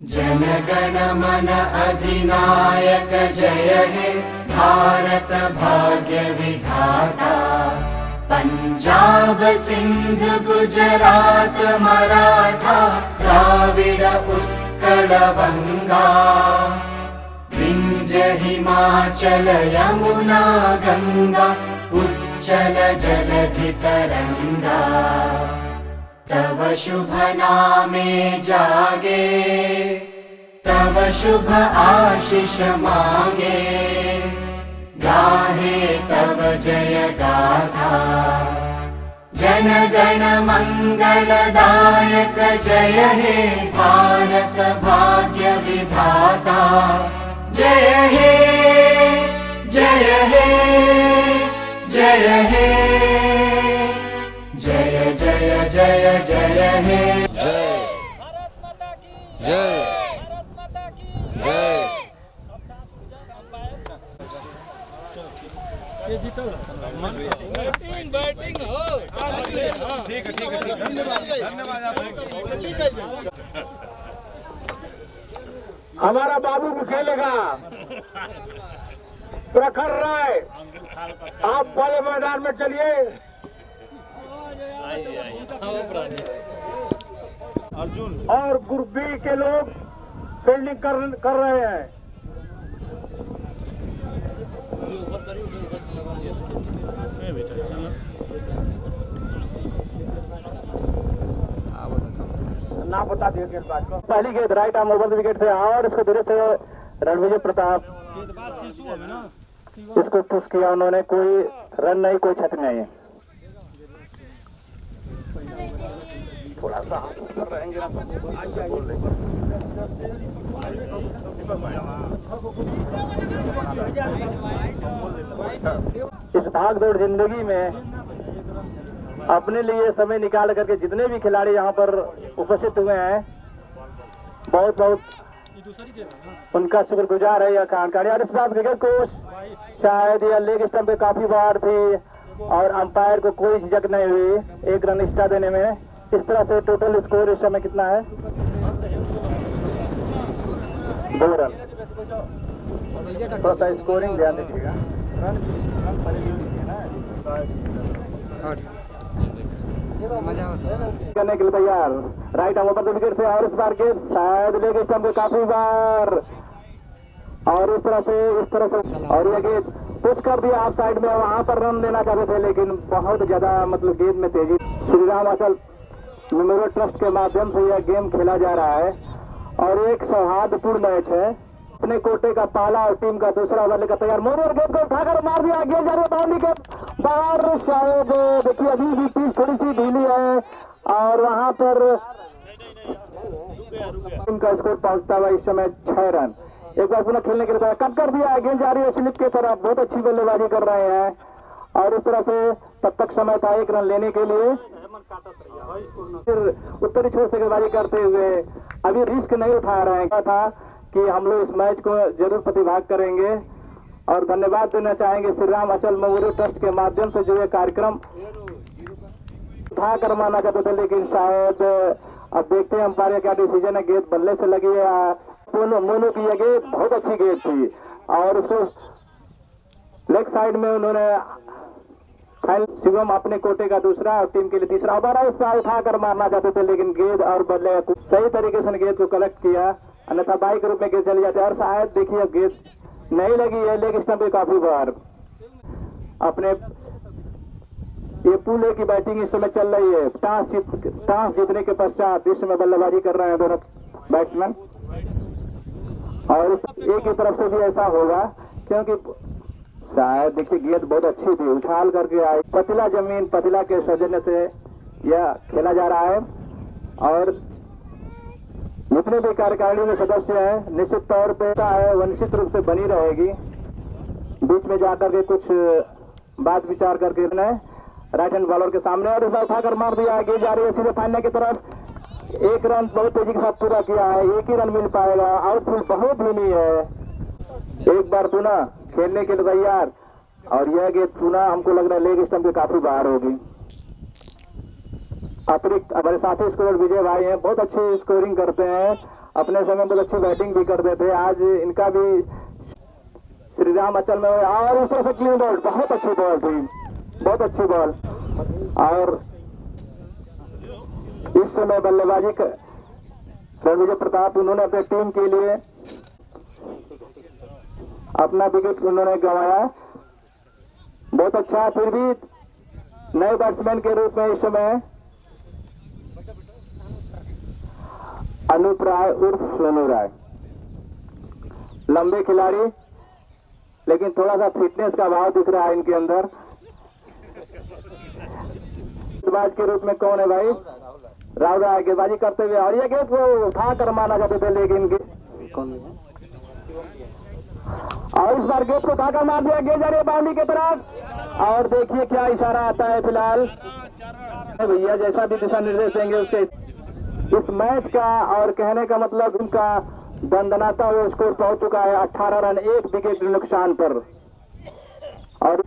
जन गण मन अधिनायक जय हे भारत भाग्य विधाता। पंजाब सिंध गुजरात मराठा द्राविड़ उत्कल बंगा। विंध्य हिमाचल यमुना गंगा उच्चल जलधि तरंगा। तव शुभ नामे जागे तव शुभ आशीष मांगे। गाहे तव जय गाथा जन गण मंगलदायक जय हे भारत भाग्य विधाता। जय हे जय हे जय हे जय जय जय जय हे। भारत माता की जय। भारत माता की जय। ये जीतो बैटिंग हो। ठीक है धन्यवाद हमारा बाबू भी खेलेगा। प्रखर राय आप वाले मैदान में चलिए। अर्जुन और ग्रुप बी के लोग फील्डिंग कर रहे हैं। ना बता दिया गेंदबाज को। पहली गेंद right arm over the wicket से और इसको दूर से रणविजय प्रताप इसको पुश किया उन्होंने। कोई रन नहीं, कोई क्षति नहीं। थोड़ा सा कर रहेंगे ना इस भाग दौड़ जिंदगी में अपने लिए समय निकाल करके जितने भी खिलाड़ी यहाँ पर उपस्थित हुए हैं बहुत बहुत उनका शुक्रगुजार है। यह जानकारी और इस बात क्रिकेट कोच शायद यह लेग स्टंप पे काफी बार थी और अंपायर को कोई झिझक नहीं हुई एक रन एक्स्ट्रा देने में। इस तरह से टोटल स्कोर इस समय कितना है? 2 रन। थोड़ा सा स्कोरिंग ध्यान दीजिएगा। करने के लिए तैयार right arm over the wicket से और इस बार गेंद शायद लेग स्टंप पे काफी बार और इस तरह से और ये गेंद पुश कर दिया आप साइड में। वहां पर रन देना चाहते थे लेकिन बहुत ज्यादा मतलब गेंद में तेजी। श्री राम अचल मेमोरियल ट्रस्ट के माध्यम से यह गेम खेला जा रहा है और एक सौहार्दपूर्ण मैच है। अपने कोटे का पहला और टीम का दूसरा ओवर लेकर तैयार। मोर गेंद को उठाकर मार दिया। गेंद जा रही है बाउंड्री के बाहर। शायद देखिए अभी भी पिच थोड़ी सी ढीली है और वहां पर टीम का स्कोर पहुंचता हुआ इस समय 6 रन। एक बार पुनः खेलने के लिए कट कर दिया। गेंद जा रही है स्लिप की तरफ। बहुत अच्छी बल्लेबाजी कर रहे हैं और इस तरह से तब तक समय था 1 रन लेने के लिए। फिर उत्तरी छोर से गेंदबाजी करते हुए अभी रिस्क नहीं उठा रहे हैं। था कि हम लोग इस मैच को जरूर प्रतिभाग करेंगे और धन्यवाद देना चाहेंगे श्री राम अचल मेमोरियल ट्रस्ट के माध्यम से जो ये कार्यक्रम था करवाना चाहते थे लेकिन शायद अब देखते हैं अंपायर क्या डिसीजन है। गेंद बल्ले से लगी है। मोनू की यह गेंद बहुत अच्छी गेंद थी और उसको लेग साइड में उन्होंने शिवम अपने कोटे का दूसरा और टीम के लिए तीसरा ओवर है। इसको उठाकर मारना चाहते थे लेकिन गेंद और बल्ले सही तरीके से गेंद को कलेक्ट किया अन्यथा बाइक रूप में गेंद चली जाती है। और शायद देखिए गेंद नहीं लगी है लेग स्टंप पे काफी बार। अपने ये पूले की बैटिंग इस समय चल रही है। टॉस जीतने के पश्चात इस समय बल्लेबाजी कर रहे हैं दोनों बैट्समैन और एक ही तरफ से भी ऐसा होगा क्योंकि शायद देखिए गेंद बहुत अच्छी थी उछाल करके आई। पतिला जमीन पतिला के सौजन्य से यह खेला जा रहा है और जितने भी कार्यकारिणी में सदस्य हैं निश्चित तौर पे है वो निश्चित रूप से बनी रहेगी। बीच में जाकर के कुछ बात विचार करके राइट हैंड बॉलर के सामने और इस बार उठाकर मार दिया। गेंद जा रही है सीधे फाइनल की तरफ। 1 रन बहुत तेजी के साथ पूरा किया है। 1 ही रन मिल पाएगा। आउटफील्ड बहुत धीमी है। एक बार पुनः खेलने के लिए तैयार और यह गेंद पुनः हमको लग रहा है लेग स्टंप के काफी बाहर होगी। अतिरिक्त हमारे साथी स्कोर विजय भाई हैं, बहुत अच्छी स्कोरिंग करते हैं अपने समय बहुत अच्छी बैटिंग भी करते थे। आज इनका भी श्री राम अचल में हुआ और उस तरह से क्लीन बॉल, बहुत अच्छी बॉल थी, बहुत अच्छी बॉल। और इस समय बल्लेबाजी रणविजय प्रताप, उन्होंने अपने टीम के लिए अपना विकेट उन्होंने गंवाया, बहुत अच्छा। फिर भी नए बैट्समैन के रूप में इस समय अनूप राय उर्फ सोनू राय, लंबे खिलाड़ी लेकिन थोड़ा सा फिटनेस का भाव दिख रहा है इनके अंदर। गेंदबाज के रूप में कौन है भाई? राहुल राय गेंदबाजी करते हुए, और ये गेंद वो उठा कर माना जाते थे, लेकिन और इस बार गेंद को उठाकर मार दिया, गेंद जा रही है बाउंड्री की तरफ। और देखिए क्या इशारा आता है फिलहाल भैया, जैसा भी दिशा निर्देश देंगे उसके इस मैच का, और कहने का मतलब उनका दंदनाता हुआ स्कोर पहुंच चुका है 18 रन 1 विकेट नुकसान पर। और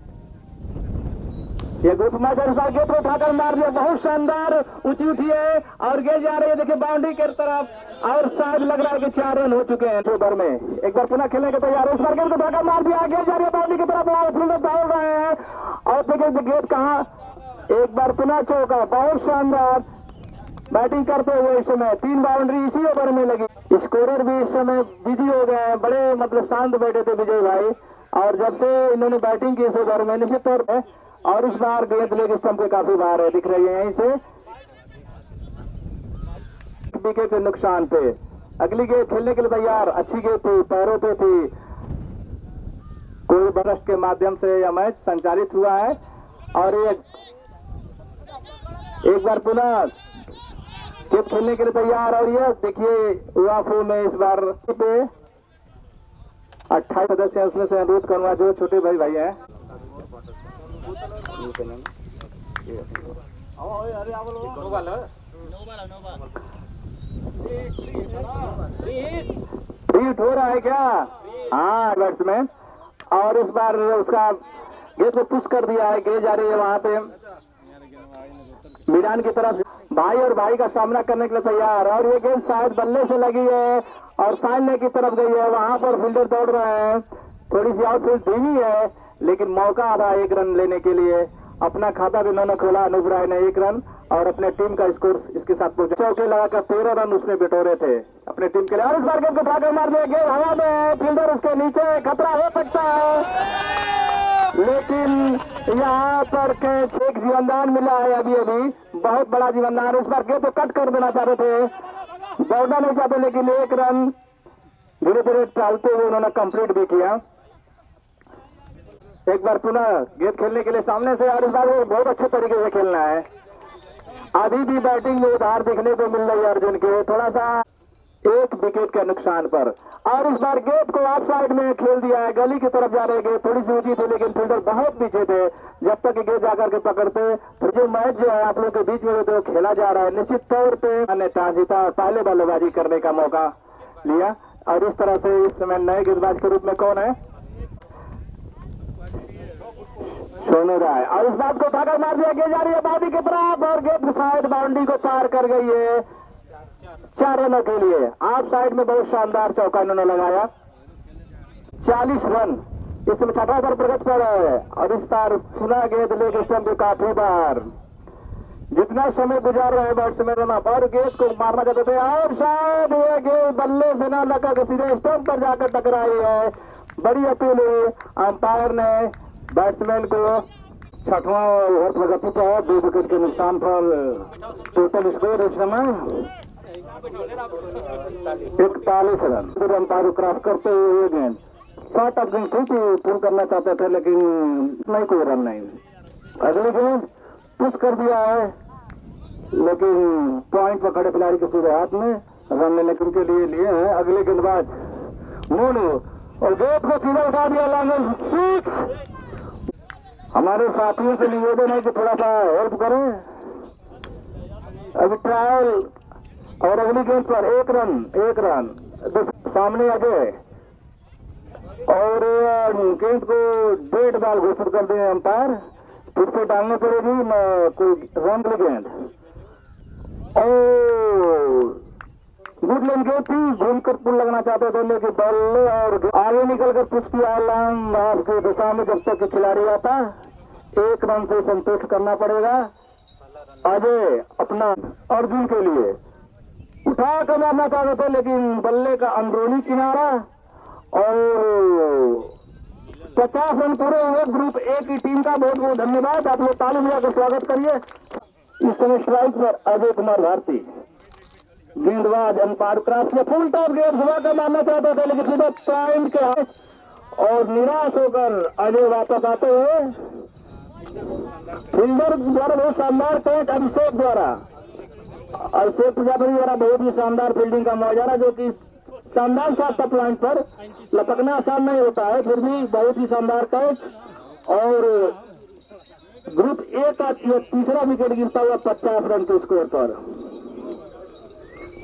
ये ग्रुप मैच इस बार गेंद को उठाकर मार दिया, बहुत शानदार ऊंची उठी है और गेंद जा रही है देखिए बाउंड्री की तरफ, और शायद लग रहा है कि 4 रन हो चुके हैं ओवर में। एक बार पुनः खेलने के तैयार है, इस बार गेंद को उठाकर मार दिया, गेंद जा रही है बाउंड्री की तरफ, फील्डर दौड़ रहे हैं और देखिए गेंद कहां, एक बार पुनः चौका, बहुत शानदार बैटिंग करते हुए इस समय 3 बाउंड्री इसी ओवर में लगी। स्कोरर भी इस समय बिजी हो गए हैं, बड़े मतलब शांत बैठे थे विजय भाई, और जब से इन्होंने बैटिंग की इस ओवर में निश्चित तौर पर, और इस बार गेंद लेग स्टंप के काफी बाहर है, दिख रही है यहीं से विकेट के नुकसान पे। अगली गेंद खेलने के लिए तैयार, अच्छी गेंद थी, पैरों पे थी, कोई बरस्ट के माध्यम से यह मैच संचालित हुआ है। और एक बार पुनः गेंद खेलने के लिए तैयार, और यह देखिए उआफो में इस बार पे 28 सदस्य हैं, उसमें से अनुरोध करूंगा जो छोटे भाई हैं हिट हो रहा है क्या? हाँ बैट्समैन, और इस बार उसका गेंद को पुश कर दिया है, गेंद जा रही है वहां पे मैदान की तरफ, भाई और भाई का सामना करने के लिए तैयार, और ये गेंद शायद बल्ले से लगी है और फाइनल की तरफ गई है, वहां पर फील्डर दौड़ रहे हैं, थोड़ी सी आउटफील्ड धीमी है लेकिन मौका था 1 रन लेने के लिए। अपना खाता भी उन्होंने खोला, अनूप राय ने 1 रन, और अपने टीम का स्कोर इसके साथ पहुंचा, चौके लगाकर 13 रन उसने बिटोरे थे अपने टीम के लिए। और इस बार गेंद को उठाकर मार दिया, गेंद हवा में, फील्डर उसके नीचे, खतरा हो सकता है, लेकिन यहाँ पर कैच, एक जीवनदान मिला है अभी अभी, बहुत बड़ा जीवनदान। इस बार गेंद को कट कर देना चाहते थे, दौड़ना नहीं चाहते, लेकिन 1 रन धीरे धीरे टालते हुए उन्होंने कंप्लीट भी किया। एक बार पुनः गेंद खेलने के लिए सामने से, और इस बार वो बहुत अच्छे तरीके से खेलना है। अभी भी बैटिंग में उधार देखने को मिल रही है अर्जुन के, थोड़ा सा 1 विकेट के नुकसान पर। और इस बार गेंद को ऑफ साइड में खेल दिया है, गली की तरफ जा रहे गेंद, थोड़ी सी ऊंची थी लेकिन फील्डर बहुत पीछे थे, जब तक गेंद जाकर के पकड़ते। फिर जो मैच जो है आप लोग के बीच में तो खेला जा रहा है, निश्चित तौर पे ने टॉस जीता और पहले बल्लेबाजी करने का मौका लिया। और इस तरह से इस समय नए गेंदबाज के रूप में कौन है? सोनू राय, और इस बात को उठाकर मार दिया, गेंद जा रही है बाउंड्री की तरफ, और गेंद शायद बाउंड्री को पार कर गई है 4 रनों के लिए। ऑफ साइड में बहुत शानदार चौका इन्होंने लगाया, 40 रन इस समय 6वां ओवर प्रगति पर है। और इस बार पुनः गेंद लेग स्टंप के काफी बार, जितना समय गुजार रहे हैं बैट्समैन रन अप, और गेंद को मारना चाहते थे, और शायद ये गेंद बल्ले से न लगा सीधे स्टंप पर जाकर टकराई है। बड़ी अपील हुई, अंपायर ने बैट्समैन को 6वां ओवर प्रगति पर 2 विकेट के नुकसान पर। टोटल स्कोर इस समय 41 रन। अंपायर क्रॉस करते हुए गेंद शॉर्ट ऑफ गेंद थी, पुल करना चाहते थे लेकिन नहीं, कोई रन नहीं। अगली गेंद पुश कर दिया है, लेकिन पॉइंट पर खड़े खिलाड़ी के सीधे हाथ में, रन लेने के लिए हैं अगले गेंदबाज मोनू, और गेंद को सीधा उठा दिया लॉन्ग 6। हमारे साथियों से निवेदन है कि थोड़ा सा हेल्प करें। अभी ट्रायल, और अगली गेंद पर 1 रन सामने अजय, और गेंद को 1.5 बॉल घोषित कर दिए अंपायर, फिर से डालनी पड़ेगी कोई रन की गेंद। और गुड लेन गई थी, घूम कर पुल लगना चाहते थे लेकिन बल्ले और आगे निकल कर कुछ किया लॉन्ग की दिशा में। जब तक खिलाड़ी आता 1 रन से संतुष्ट करना पड़ेगा। अजय अपना अर्जुन के लिए उठा कर मारना चाहते थे लेकिन बल्ले का अंदरूनी किनारा और 50 रन पूरे हुए। ग्रुप ए की टीम का बहुत बहुत धन्यवाद। आप लोग ताली बजाकर स्वागत करिए। इस समय स्ट्राइक पर अजय कुमार भारती, गेंदबाज अंपायर क्रॉस किया, फुल टॉप गेंद सुबह का मारना चाहते थे लेकिन सीधा पॉइंट के हाथ और निराश होकर अजय वापस आते हुए फील्डर द्वारा बहुत शानदार कैच अभिषेक द्वारा, अभिषेक प्रजापति द्वारा बहुत ही शानदार फील्डिंग का मुआवजा, जो कि शानदार शॉट था। पॉइंट पर लपकना आसान नहीं होता है, फिर भी बहुत ही शानदार कैच। और ग्रुप ए का यह तीसरा विकेट गिरता हुआ 50 रन के स्कोर पर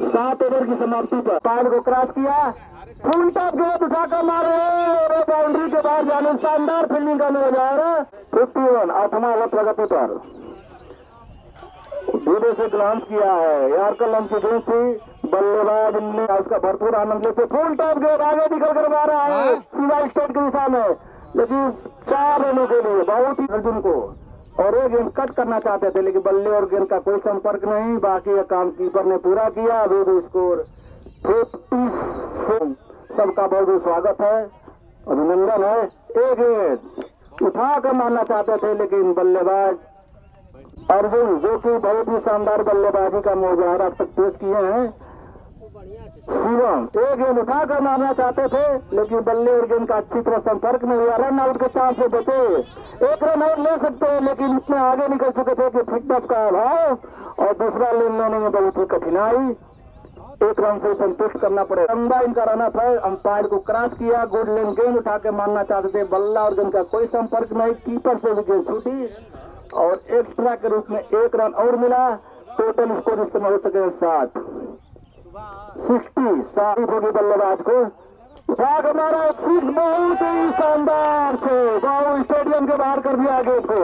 7 ओवर की समाप्ति पर पार को क्रॉस किया, फुल टॉप गेंद उठाकर मारे और बाउंड्री के बाहर जाने शानदार फील्डिंग का नौजवान 51 आठवां ओवर प्रगति पर दूसरे से ग्लांस किया है। यार कलम की गेंद थी, बल्लेबाज ने उसका भरपूर आनंद लेते फुल टॉप गेंद आगे निकल कर मारा है सीधा स्टेट की दिशा में, लेकिन 4 रनों के लिए बहुत ही अर्जुन को और एक गेंद कट करना चाहते थे लेकिन बल्ले और गेंद का कोई संपर्क नहीं। बाकी यह काम कीपर ने पूरा किया। अभी स्कोर 50। सबका बहुत बहुत स्वागत है, अभिनंदन है। एक गेंद उठा कर मारना चाहते थे लेकिन बल्लेबाज अर्जुन, जो कि बहुत ही शानदार बल्लेबाजी का मुजाहरा अब तक पेश किए हैं, शिवम एक गेंद उठा कर मारना चाहते थे लेकिन बल्ले और गेंद का अच्छी तरह संपर्क नहीं हुआ। रन आउट के चांस से बचे, 1 रन और ले सकते हैं लेकिन इतने आगे निकल चुके थे कि फिटनेस का अभाव और दूसरा लेन लेने में बहुत ही कठिनाई। 1 रन से संतुष्ट करना पड़े। लंबा इनका रन अप है, अंपायर को क्रॉस किया, गुड लेन गेंद उठा के मारना चाहते थे, बल्ला और गेंद का कोई संपर्क नहीं, कीपर से भी गेंद छूटी और एक्स्ट्रा के रूप में 1 रन और मिला। टोटल स्कोर इस समय हो सके 60 होगी बल्लेबाज को उठा कर मारा 6 बहुत ही शानदार से बाबू स्टेडियम के बाहर कर दिया गेंद को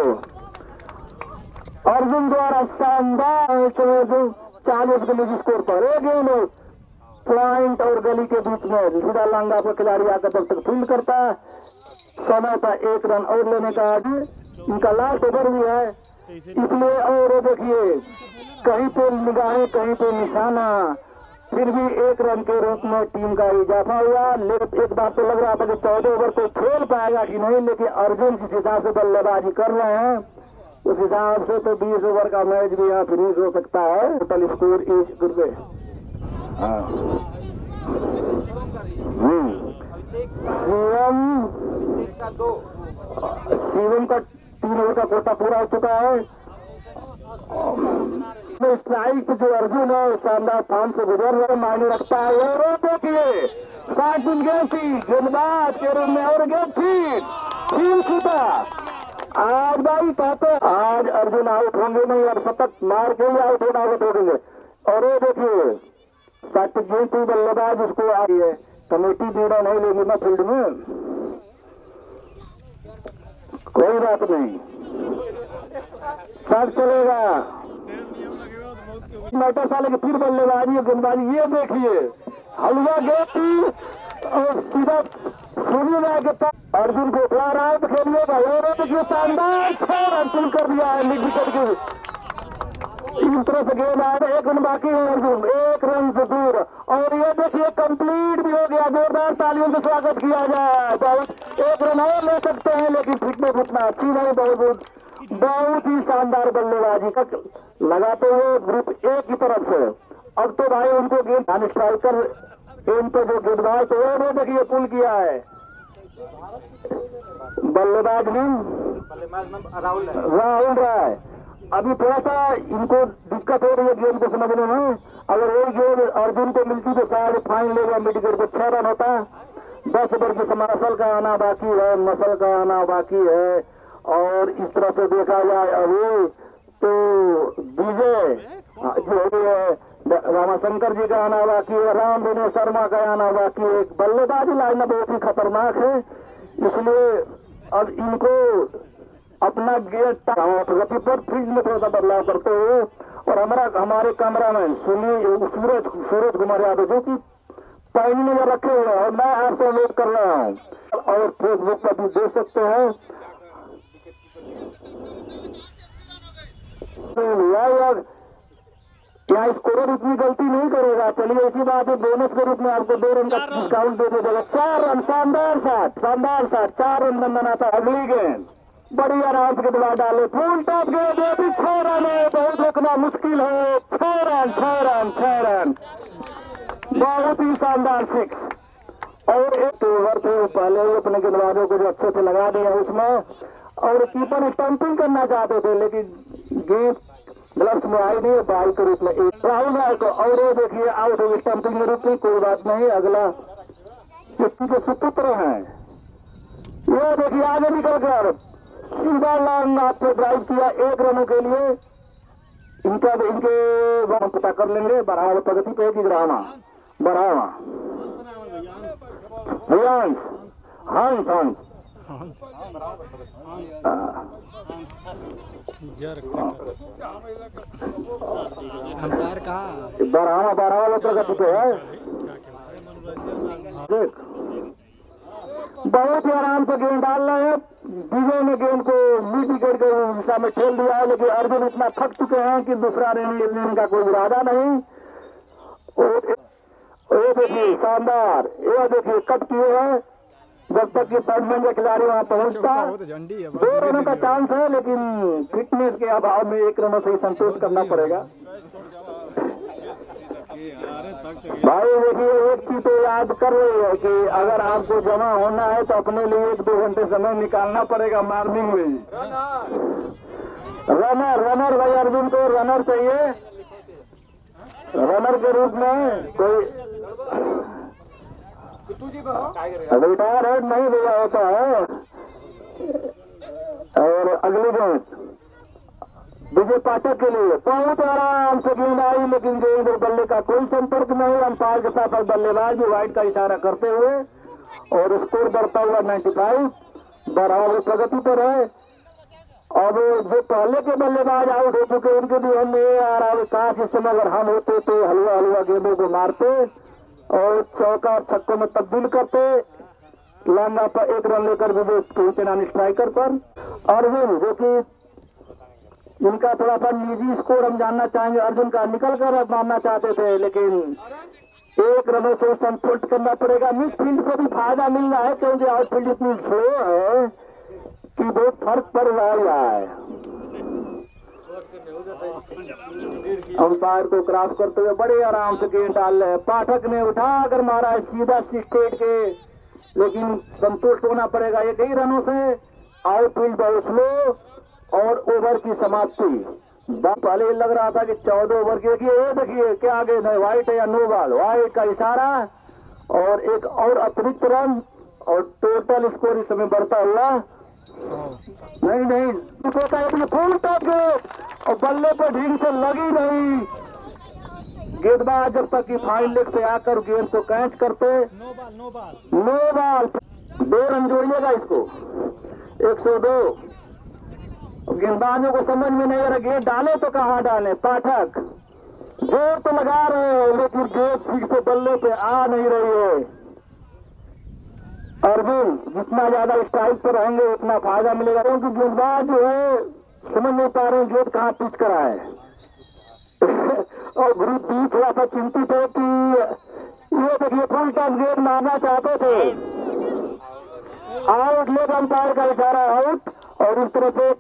अर्जुन द्वारा। शानदार 40 के स्कोर पर एक गेंद पॉइंट और गली के बीच में सीधा लांगा पर खिलाड़ी आकर जब तक फील्ड करता है। समय था 1 रन और लेने का। आज इनका लास्ट ओवर भी है इसलिए, और देखिए कहीं पे निगाहें कहीं पे निशाना, फिर भी 1 रन के रूप में टीम का इजाफा हुआ। लेकिन एक बात तो लग रहा था कि 14 ओवर को खेल पाएगा कि नहीं, लेकिन अर्जुन जिस हिसाब से बल्लेबाजी कर रहे हैं उस हिसाब से तो 20 ओवर का मैच भी यहाँ फिनिश हो सकता है। टोटल स्कोर इस गुरुवे शिवम का 3 ओवर का कोटा पूरा हो चुका है। स्ट्राइक जो अर्जुन है शानदार फॉर्म से गुजर रहे मायने रखता है। और देखिए 60 गेंद थी गेंदबाज के रूप में और गेंद थी छूटा। आज भाई कहते आज अर्जुन आउट होंगे नहीं और सतत मार के ही आउट होंगे। और ये देखिए 60 गेंद थी, बल्लेबाज उसको आ रही है। कमेटी निर्णय नहीं लेगी ना फील्ड में, कोई बात नहीं, सब चलेगा। मैटर साले की फिर बल्लेबाजी गेंदबाजी। ये देखिए हलवा गेंद थी और सीधा सुनी ना के अर्जुन को उठा रहा है तो खेलिएगा। और देखिए शानदार 6 रन पूल कर दिया है मिड विकेट की। इस तरह से गेंद आया, 1 रन बाकी है अर्जुन, 1 रन से दूर। और ये देखिए कंप्लीट भी हो गया। जोरदार तालियों से स्वागत किया जाए। बहुत 1 रन और ले सकते हैं लेकिन फिटनेस उतना अच्छी नहीं। बहुत ही शानदार बल्लेबाजी का लगाते हुए ग्रुप ए की तरफ से। अब तो भाई उनको गेंद स्ट्राइकर गेंद पे जो गेंदबाज तो वो देखिए पुल किया है बल्लेबाज ने राहुल राय। अभी थोड़ा सा इनको दिक्कत हो रही है गेंद को समझने में। अगर वही गेंद अर्जुन को मिलती तो शायद फाइन लेगा मिड विकेट को 6 रन होता। 10 ओवर की मसल का आना बाकी है, मसल का आना बाकी है। और इस तरह से देखा जाए अभी तो विजय जो है रामाशंकर जी का आना बाकी है, राम विनय शर्मा का आना बाकी है। बल्लेबाजी लाइन बहुत ही खतरनाक है, इसलिए अब इनको अपना गेंद गति पर फील्ड में थोड़ा सा बदलाव करते हुए और हमारे कैमरामैन सूरज कुमार यादव जो कि पैनी में रखे हुए हैं और मैं आपसे अनुरोध कर रहा हूँ और फेसबुक पर भी देख सकते हैं यहाँ स्कोरर इतनी गलती नहीं करेगा। चलिए इसी बात है, बोनस के रूप में आपको 2 रन का डिस्काउंट दे दिया जाएगा। 4 रन, शानदार साथ 4 रन बनना था। अगली गेंद बड़ी आराम से दबा डाले, फुल टॉप गेंद, 6 रन है, बहुत रोकना मुश्किल है। 6 रन बहुत ही शानदार 6 और एक ओवर थे पहले ही अपने गेंदबाजों को जो अच्छे से लगा दिया उसमें, और कीपर स्टंपिंग करना चाहते थे लेकिन गेंद ग्लव्स में आई नहीं, बॉल के रूप में एक राहुल राय को, और ये देखिए आउट हो स्टंपिंग के रूप में। कोई बात नहीं, अगला किसी के सुपुत्र हैं, ये देखिए आगे निकल कर सीधा लॉन्ग हाथ पे ड्राइव किया 1 रनों के लिए। इनके हम पता कर लेंगे। बढ़ावा प्रगति पे की ग्रामा बढ़ावा हंस अंपायर कहा बढ़ावा प्रगति पे है। देख बहुत ही आराम से गेंद डाल रहे हैं। विजय ने गेंद को मिड विकेट के दिशा में खेल दिया है, लेकिन अर्जुन इतना थक चुके हैं कि दूसरा रन लेने का कोई इरादा नहीं। ये देखिए शानदार, ये देखिए कट किए हैं जब तक कि बैट्समैन का खिलाड़ी वहां पहुंचता। 2 रनों का चांस है, लेकिन फिटनेस के अभाव में 1 रनों से ही संतोष करना पड़ेगा। भाई देखिए एक चीज तो याद कर रही है कि अगर आपको जमा होना है तो अपने लिए 1-2 घंटे समय निकालना पड़ेगा मॉर्निंग में। रनर भाई अर्जुन को रनर चाहिए, रनर के रूप में कोई रिटायर नहीं दिया होता है। और अगली गेंद विजय पाठक के लिए बहुत आराम से गेंद आई, लेकिन गेंद और बल्ले का कोई संपर्क नहीं। अंपायर के साथ बल्लेबाज व्हाइट का इशारा करते हुए, और स्कोर बढ़ता हुआ 95 बराबर प्रगति पर है। अब जो पहले के बल्लेबाज आउट हो चुके उनके भी हम ये आ रहा है, काश इस समय अगर हम होते तो हलवा गेंदों को मारते और चौका और छक्कों में तब्दील करते। लंगा पर 1 रन लेकर विजय पहुंचे स्ट्राइकर पर। अर्जुन जो कि इनका थोड़ा सा निजी स्कोर हम जानना चाहेंगे। अर्जुन का निकल कर मारना चाहते थे, लेकिन 1 रनों से संतुष्ट करना पड़ेगा। मिडफील्ड को भी फायदा मिल रहा है क्योंकि आउटफील्ड इतनी स्लो है कि बहुत फर्क पड़ रहा है। अंपायर को क्रॉस करते हुए बड़े आराम से गेंद डाल रहे हैं। पाठक ने उठाकर मारा है सीधा स्ट्रेट के, लेकिन संतुष्ट होना पड़ेगा 1 ही रनों से। आउटफील्ड बहुत स्लो और ओवर की समाप्ति। पहले लग रहा था कि 14 ओवर की। देखिए क्या गेंद है, व्हाइट है या नो बॉल, व्हाइट का इशारा और एक और अतिरिक्त रन, और टोटल स्कोर इस समय बढ़ता हुआ नहीं फुल टॉप गेंद और बल्ले पर ढील से लगी नहीं। गेंदबाज जब तक कि फाइन लेग पे आकर गेंद को कैच करते, नो बॉल 2 रन जोड़िएगा इसको 102। गेंदबाजों को समझ में नहीं आ रहा गेंद डाले तो कहां डाले। पाठक जोर तो लगा रहे हो, लेकिन गेंद ठीक से बल्ले पे आ नहीं रही है। अर्जुन जितना ज्यादा स्ट्राइक पर रहेंगे उतना फायदा मिलेगा, क्योंकि गेंदबाज जो है समझ नहीं पा रहे गेंद कहां पिच करा है। और ग्रुप बी थोड़ा सा चिंतित है कि ये देखिए फुल टॉप गेंद मारना चाहते थे, आउट लेग अंपायर का इशारा आउट। और इस तरह से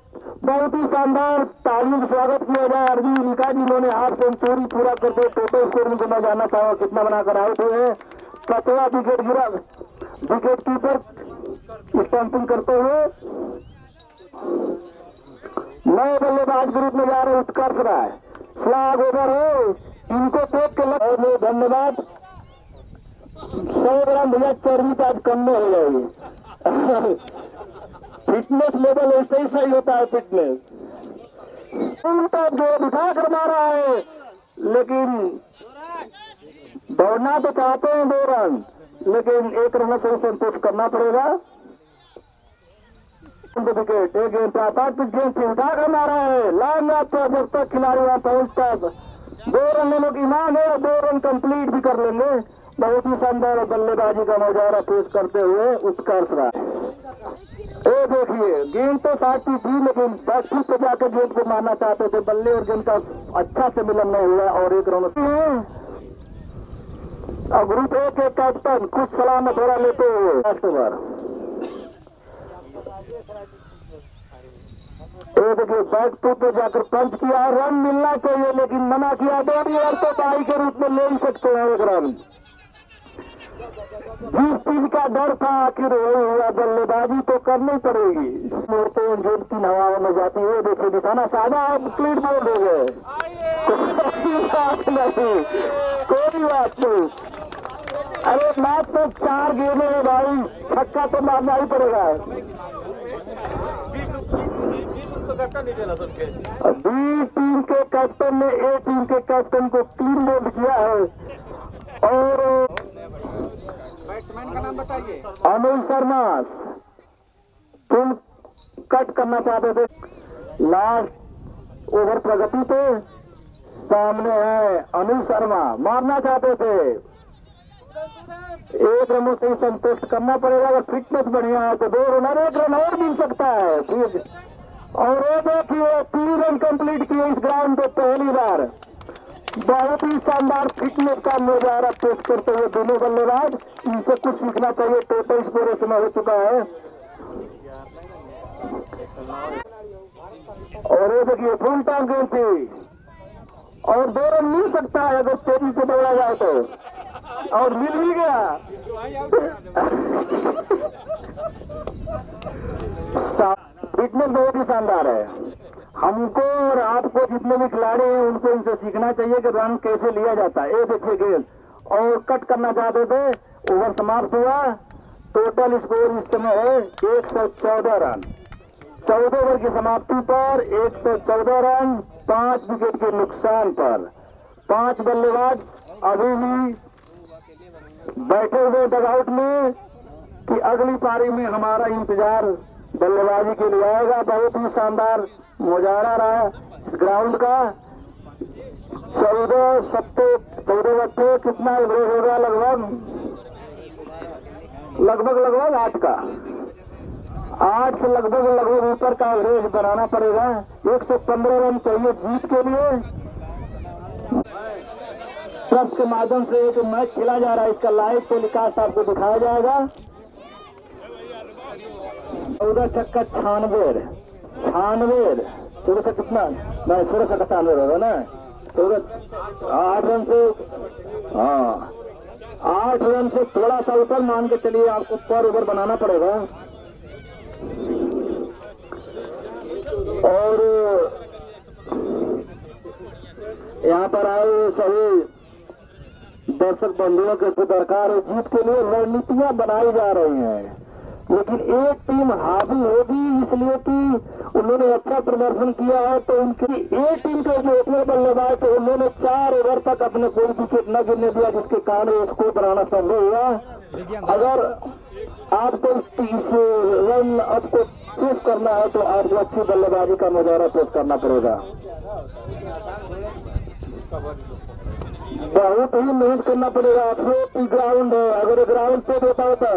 बहुत ही शानदार तालियों का स्वागत किया जाए अर्जुन का, जिन्होंने हाफ सेंचुरी पूरा करते टोटल स्कोर में मैं जानना चाहूंगा कितना बनाकर आउट हुए। 5वां विकेट गिरा, विकेट कीपर स्टंपिंग करते हुए। नए बल्लेबाज ग्रुप में जा रहे उत्कर्ष राय, स्लैग ओवर है, इनको देख के लगे धन्यवाद। 100 ग्राम भैया चर्बी तो आज कम में हो जाएगी। फिटनेस लेवल ऐसे ही सही होता है, फिटनेस उठा कर मारा है, लेकिन दौड़ना तो चाहते हैं 2 रन, लेकिन 1 रन से संतोष करना पड़ेगा। विकेट, एक गेंद पे 7 पिच गेंद से उठाकर मारा है लाइन पर, जब तक खिलाड़ी वहां पहुंचता 2 रन लेने की ईमान है, 2 रन कंप्लीट भी कर लेंगे। बहुत ही शानदार बल्लेबाजी का नजारा पेश करते हुए उत्कर्ष राय। ये देखिए गेंद तो 60 की थी, लेकिन बैकफुट पे जाकर गेंद को मारना चाहते थे, बल्ले और गेंद का अच्छा से मिलन नहीं हुआ और 1 रन। अब ग्रुप ए के कैप्टन कुछ सलाह मशवरा लेते हुए लास्ट ओवर। देखिए बैकफुट पे जाकर पंच किया, रन मिलना चाहिए लेकिन मना किया। 2 ओवर तो बाई के रूप में ले ही सकते हैं 1 रन। जिस चीज का डर था आखिर वही हुआ, बल्लेबाजी तो करनी पड़ेगी। मोड़ते हैं गेंद 3 हवाओं में जाती है, देखिए निशाना साधा, अब क्लीन बोल्ड हो गए। कोई बात नहीं, कोई बात नहीं। अरे मैच में 4 गेंदें हैं भाई, छक्का तो मारना ही पड़ेगा। बी टीम के कैप्टन ने ए टीम के कैप्टन को क्लीन बोल्ड किया है। और बैट्समैन का नाम बताइए। अनिल शर्मा, तुम कट करना चाहते थे लास्ट ओवर प्रगति पे, सामने है अनिल शर्मा, मारना चाहते थे। 1 रनों से ही संतुष्ट करना पड़ेगा, अगर फिटनेस बढ़िया है तो 2 रन, 1 रन और मिल सकता है। ठीक, और ये देखिए 3 रन कंप्लीट किए इस ग्राउंड पे पहली बार। बहुत ही शानदार फिटनेस का नजारा पेश करते हुए दोनों बल्लेबाज, इनसे कुछ सीखना चाहिए। टोटल स्कोर इस समय हो चुका है और ये देखिए फुल टाइम गेंद थी और 2 रन मिल सकता है अगर तेजी से दौड़ा जाए तो, और मिल भी गया। फिटनेस बहुत ही शानदार है। हमको और आपको जितने भी खिलाड़ी हैं उनको इनसे सीखना चाहिए कि रन कैसे लिया जाता है। ये देखिए गेंद और कट करना चाहते थे, ओवर समाप्त हुआ। टोटल स्कोर इस समय है 114 रन। 14 ओवर की समाप्ति पर 114 रन, 5 विकेट के नुकसान पर। 5 बल्लेबाज अभी भी बैठे हुए डगआउट में कि अगली पारी में हमारा इंतजार बल्लेबाजी के लिए आएगा। बहुत ही शानदार मुजाहरा रहा इस ग्राउंड का। 14 बच्चे कितना एवरेज होगा, लगभग 8 का, 8 से लगभग ऊपर का एवरेज बनाना पड़ेगा। 115 रन चाहिए जीत के लिए। ट्रस्ट के माध्यम से एक मैच खेला जा रहा है, इसका लाइव टेलीकास्ट आपको दिखाया जाएगा। 14 छक्का 96, थोड़ा सा कितना नहीं, 16 छक्का 96 होगा ना। 8 रन से, हाँ 8 रन से थोड़ा सा ऊपर मान के चलिए, आपको पर ओवर बनाना पड़ेगा। और यहाँ पर आए सभी दर्शक बंधुओं के दरकार है, जीत के लिए रणनीतियां बनाई जा रही हैं, लेकिन एक टीम हावी होगी इसलिए कि उन्होंने अच्छा प्रदर्शन किया है। तो उनकी एक टीम के जो ओपनर बल्लेबाज थे उन्होंने 4 ओवर तक अपने कोई विकेट न गिरने दिया, जिसके कारण स्कोर बनाना संभव हुआ। अगर आपको 30 रन आपको चेस करना है तो आपको अच्छी बल्लेबाजी का मुजाहरा पेश करना पड़ेगा। बहुत ही मेहनत करना पड़ेगा। फ्लोटी ग्राउंड है, अगर ग्राउंड पे देता होता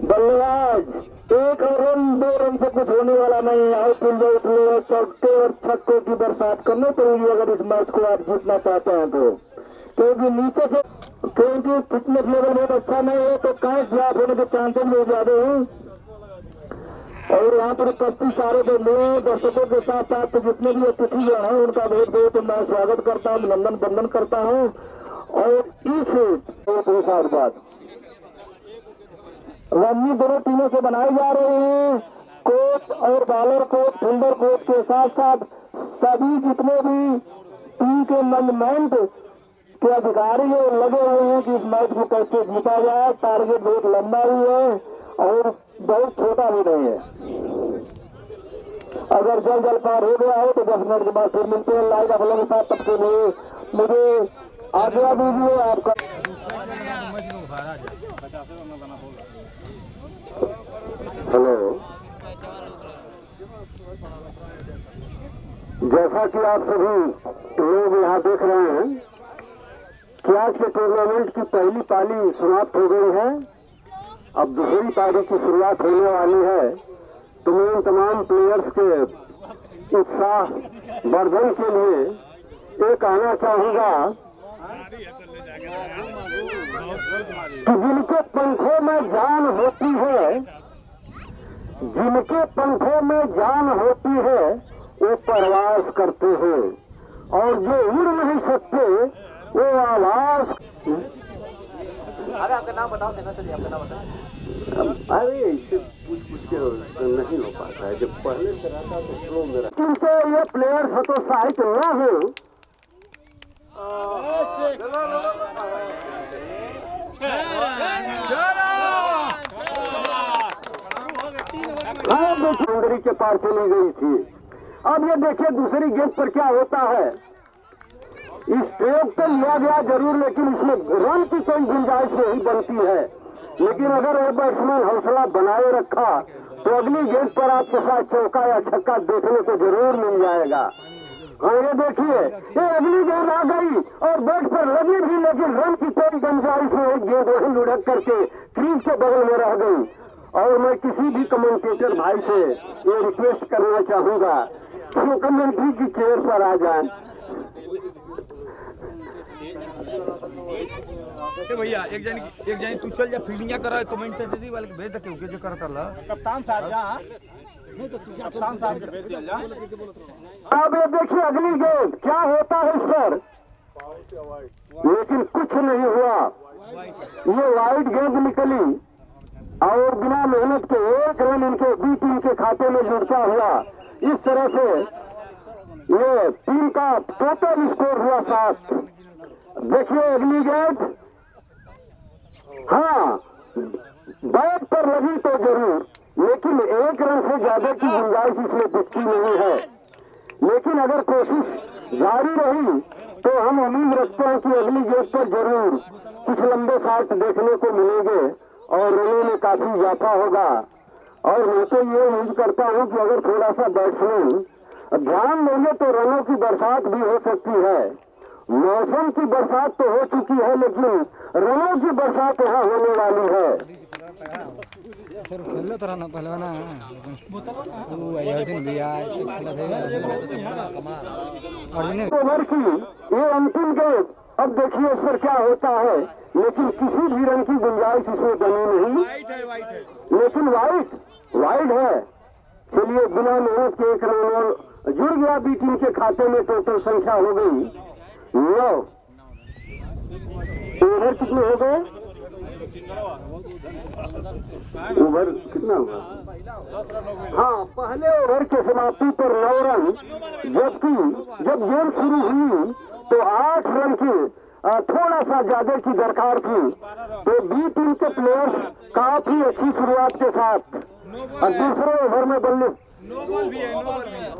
बल्लेबाज 1 रन 2 रन से कुछ होने वाला नहीं है। आउट चौके और छक्कों की बरसात करनी पड़ेगी अगर इस मैच को आप जीतना चाहते हैं तो, क्योंकि नीचे से क्योंकि फिटनेस लेवल बहुत अच्छा नहीं है तो कैच ड्रॉप होने के चांसेस बहुत ज्यादा हैं। और यहाँ पर उपस्थित सारे दर्शकों के साथ साथ जितने भी अतिथिगण हैं उनका बहुत बहुत मैं स्वागत करता हूँ, अभिनंदन वंदन करता हूँ। और इस बात रणनीति दोनों टीमों से बनाई जा रही है। कोच और बॉलर कोच, फील्डर कोच के साथ साथ सभी जितने भी टीम के मैनेजमेंट के अधिकारी है लगे हुए हैं कि इस मैच को कैसे जीता जाए। टारगेट बहुत लंबा भी है और बहुत छोटा भी नहीं है। अगर जल पार हो गया हो तो 10 मिनट के बाद फिर मिलते हैं लाइव आप लोगों के साथ। तब के लिए मुझे आज्ञा दीजिए। आपका हेलो। जैसा कि आप सभी लोग यहाँ देख रहे हैं कि आज के टूर्नामेंट की पहली पाली समाप्त हो गई है। अब दूसरी पारी की शुरुआत होने वाली है। तो मैं इन तमाम प्लेयर्स के उत्साह वर्धन के लिए ये कहना चाहूंगा कि जिनके पंखों में जान होती है, जिनके पंखों में जान होती है वो परवास करते हैं, और जो उड़ नहीं सकते वो आवाज। अरे आपका नाम बताओ, देना चलिए आपका नाम बताओ। अरे इससे पूछ के नहीं हो पाता है। जब पहले से रहता तो स्लो में रहता। क्योंकि ये प्लेयर्स हतोत्साहित न हो, बाउंड्री के पार चली गई थी। अब ये देखिए दूसरी गेंद पर क्या होता है। इस प्रयोग को लिया गया जरूर, लेकिन इसमें रन की कोई गुंजाइश नहीं बनती है। लेकिन अगर वो बैट्समैन हौसला बनाए रखा तो अगली गेंद पर आपके साथ चौका या छक्का देखने को जरूर मिल जाएगा। और ये देखिए ये अगली गेंद आ गई और बैट पर लगी भी, लेकिन रन की कोई गुंजाइश नहीं। गेंद वहीं लुढ़क करके क्रीज के बगल में रह गई। और मैं किसी भी कमेंटेटर भाई से ये रिक्वेस्ट करना चाहूंगा कि वो कमेंट्री की चेयर पर आ जाए। भैया एक जन तू चल जा, फील्डिंग करा, कमेंटेटरी वाले भेज दे के जो करता ला कप्तान साहब जा। नहीं तो तू कप्तान साहब के भेज दिया जा। अब ये देखिए अगली गेंद क्या होता है इस पर, लेकिन कुछ नहीं हुआ। ये वाइड गेंद निकली और बिना मेहनत के एक रन इनके बी टीम के खाते में जुड़ता हुआ। इस तरह से ये टीम का टोटल स्कोर हुआ 7। देखिए अगली गेंद, हाँ बैट पर लगी तो जरूर, लेकिन एक रन से ज्यादा की गुंजाइश इसमें दिखती नहीं है। लेकिन अगर कोशिश जारी रही तो हम उम्मीद रखते हैं कि अगली गेंद पर जरूर कुछ लंबे शॉट देखने को मिलेंगे और रनों में काफी इजाफा होगा। और मैं तो ये उम्मीद करता हूं कि अगर थोड़ा सा बैट्समैन ध्यान देंगे तो रनों की बरसात भी हो सकती है। मौसम की बरसात तो हो चुकी है, लेकिन रनों की बरसात यहाँ होने वाली है। ओवर की ये अंतिम गेंद, अब देखिए इस पर क्या होता है, लेकिन किसी भी रन की गुंजाइश इसमें बनी नहीं। लेकिन वाइड है। चलिए बिना मेहनत के एक रन जुड़ गया बी टीम के खाते में। टोटल संख्या हो गई 9। ओवर कितने हो गए? ओवर कितना हुआ? हाँ, पहले ओवर के समाप्ति पर 9 रन, जबकि जब गेम शुरू हुई तो 8 रन की थोड़ा सा ज्यादा की दरकार थी। तो बी टीम के प्लेयर्स काफी अच्छी शुरुआत के साथ दूसरे ओवर में बल्ले।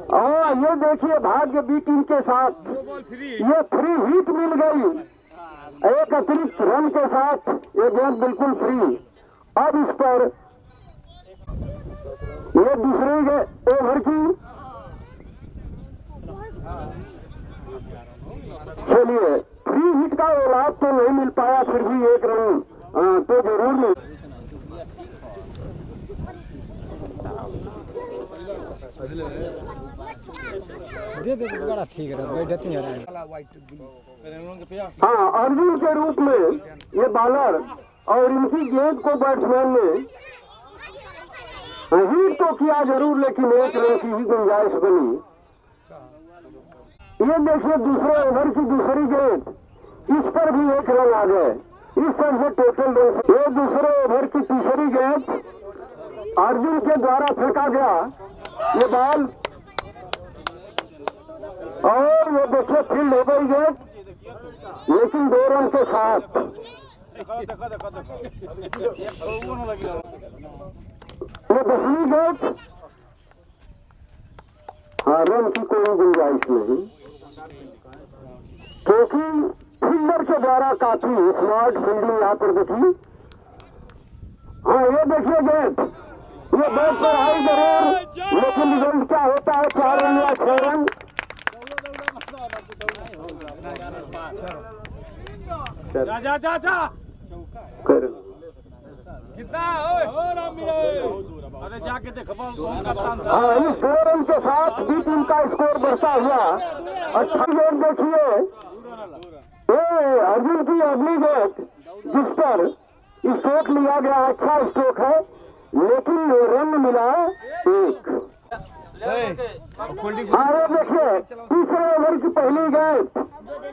हाँ, ये देखिए भाग्य बी टीम के साथ ये फ्री हिट मिल गई। एक अतिरिक्त रन के साथ ये गेंद बिल्कुल फ्री। अब इस पर ये दूसरे ओवर की, चलिए फ्री हिट का लाभ तो नहीं मिल पाया, फिर भी एक रन तो जरूर मिल। हाँ, अर्जुन के रूप में ये बॉलर और इनकी गेंद को बैट्समैन ने हिट तो किया जरूर, लेकिन एक रन की ही गुंजाइश बनी। ये देखिए दूसरे ओवर की दूसरी गेंद, इस पर भी एक रन आ गए। इस तरह से टोटल रन। ये दूसरे ओवर की तीसरी गेंद अर्जुन के द्वारा फेंका गया ये बॉल, और ये देखिए फील्ड हो गई गेंद, लेकिन 2 रन के साथ। ये 10वीं गेंद, हाँ रन की कोई गुंजाइश नहीं, क्योंकि फील्डर के द्वारा काफी स्मार्ट फील्डिंग यहाँ पर देखी। हाँ, ये देखिए गेंद, ये बैट पर आई जरूर, लेकिन रिजल्ट क्या होता है? 4 रन या 6 रन। जा जा जा करो। कितना अरे जाके देख कप्तान हाँ, इस 2 रन के साथ भी टीम का स्कोर बढ़ता हुआ। अच्छा गेंद देखिए, ये अर्जुन की अगली गेंद जिस पर स्ट्रोक लिया गया, अच्छा स्ट्रोक है, लेकिन रन मिला 1। हाँ, ये देखिए तीसरे ओवर की पहली गेंद,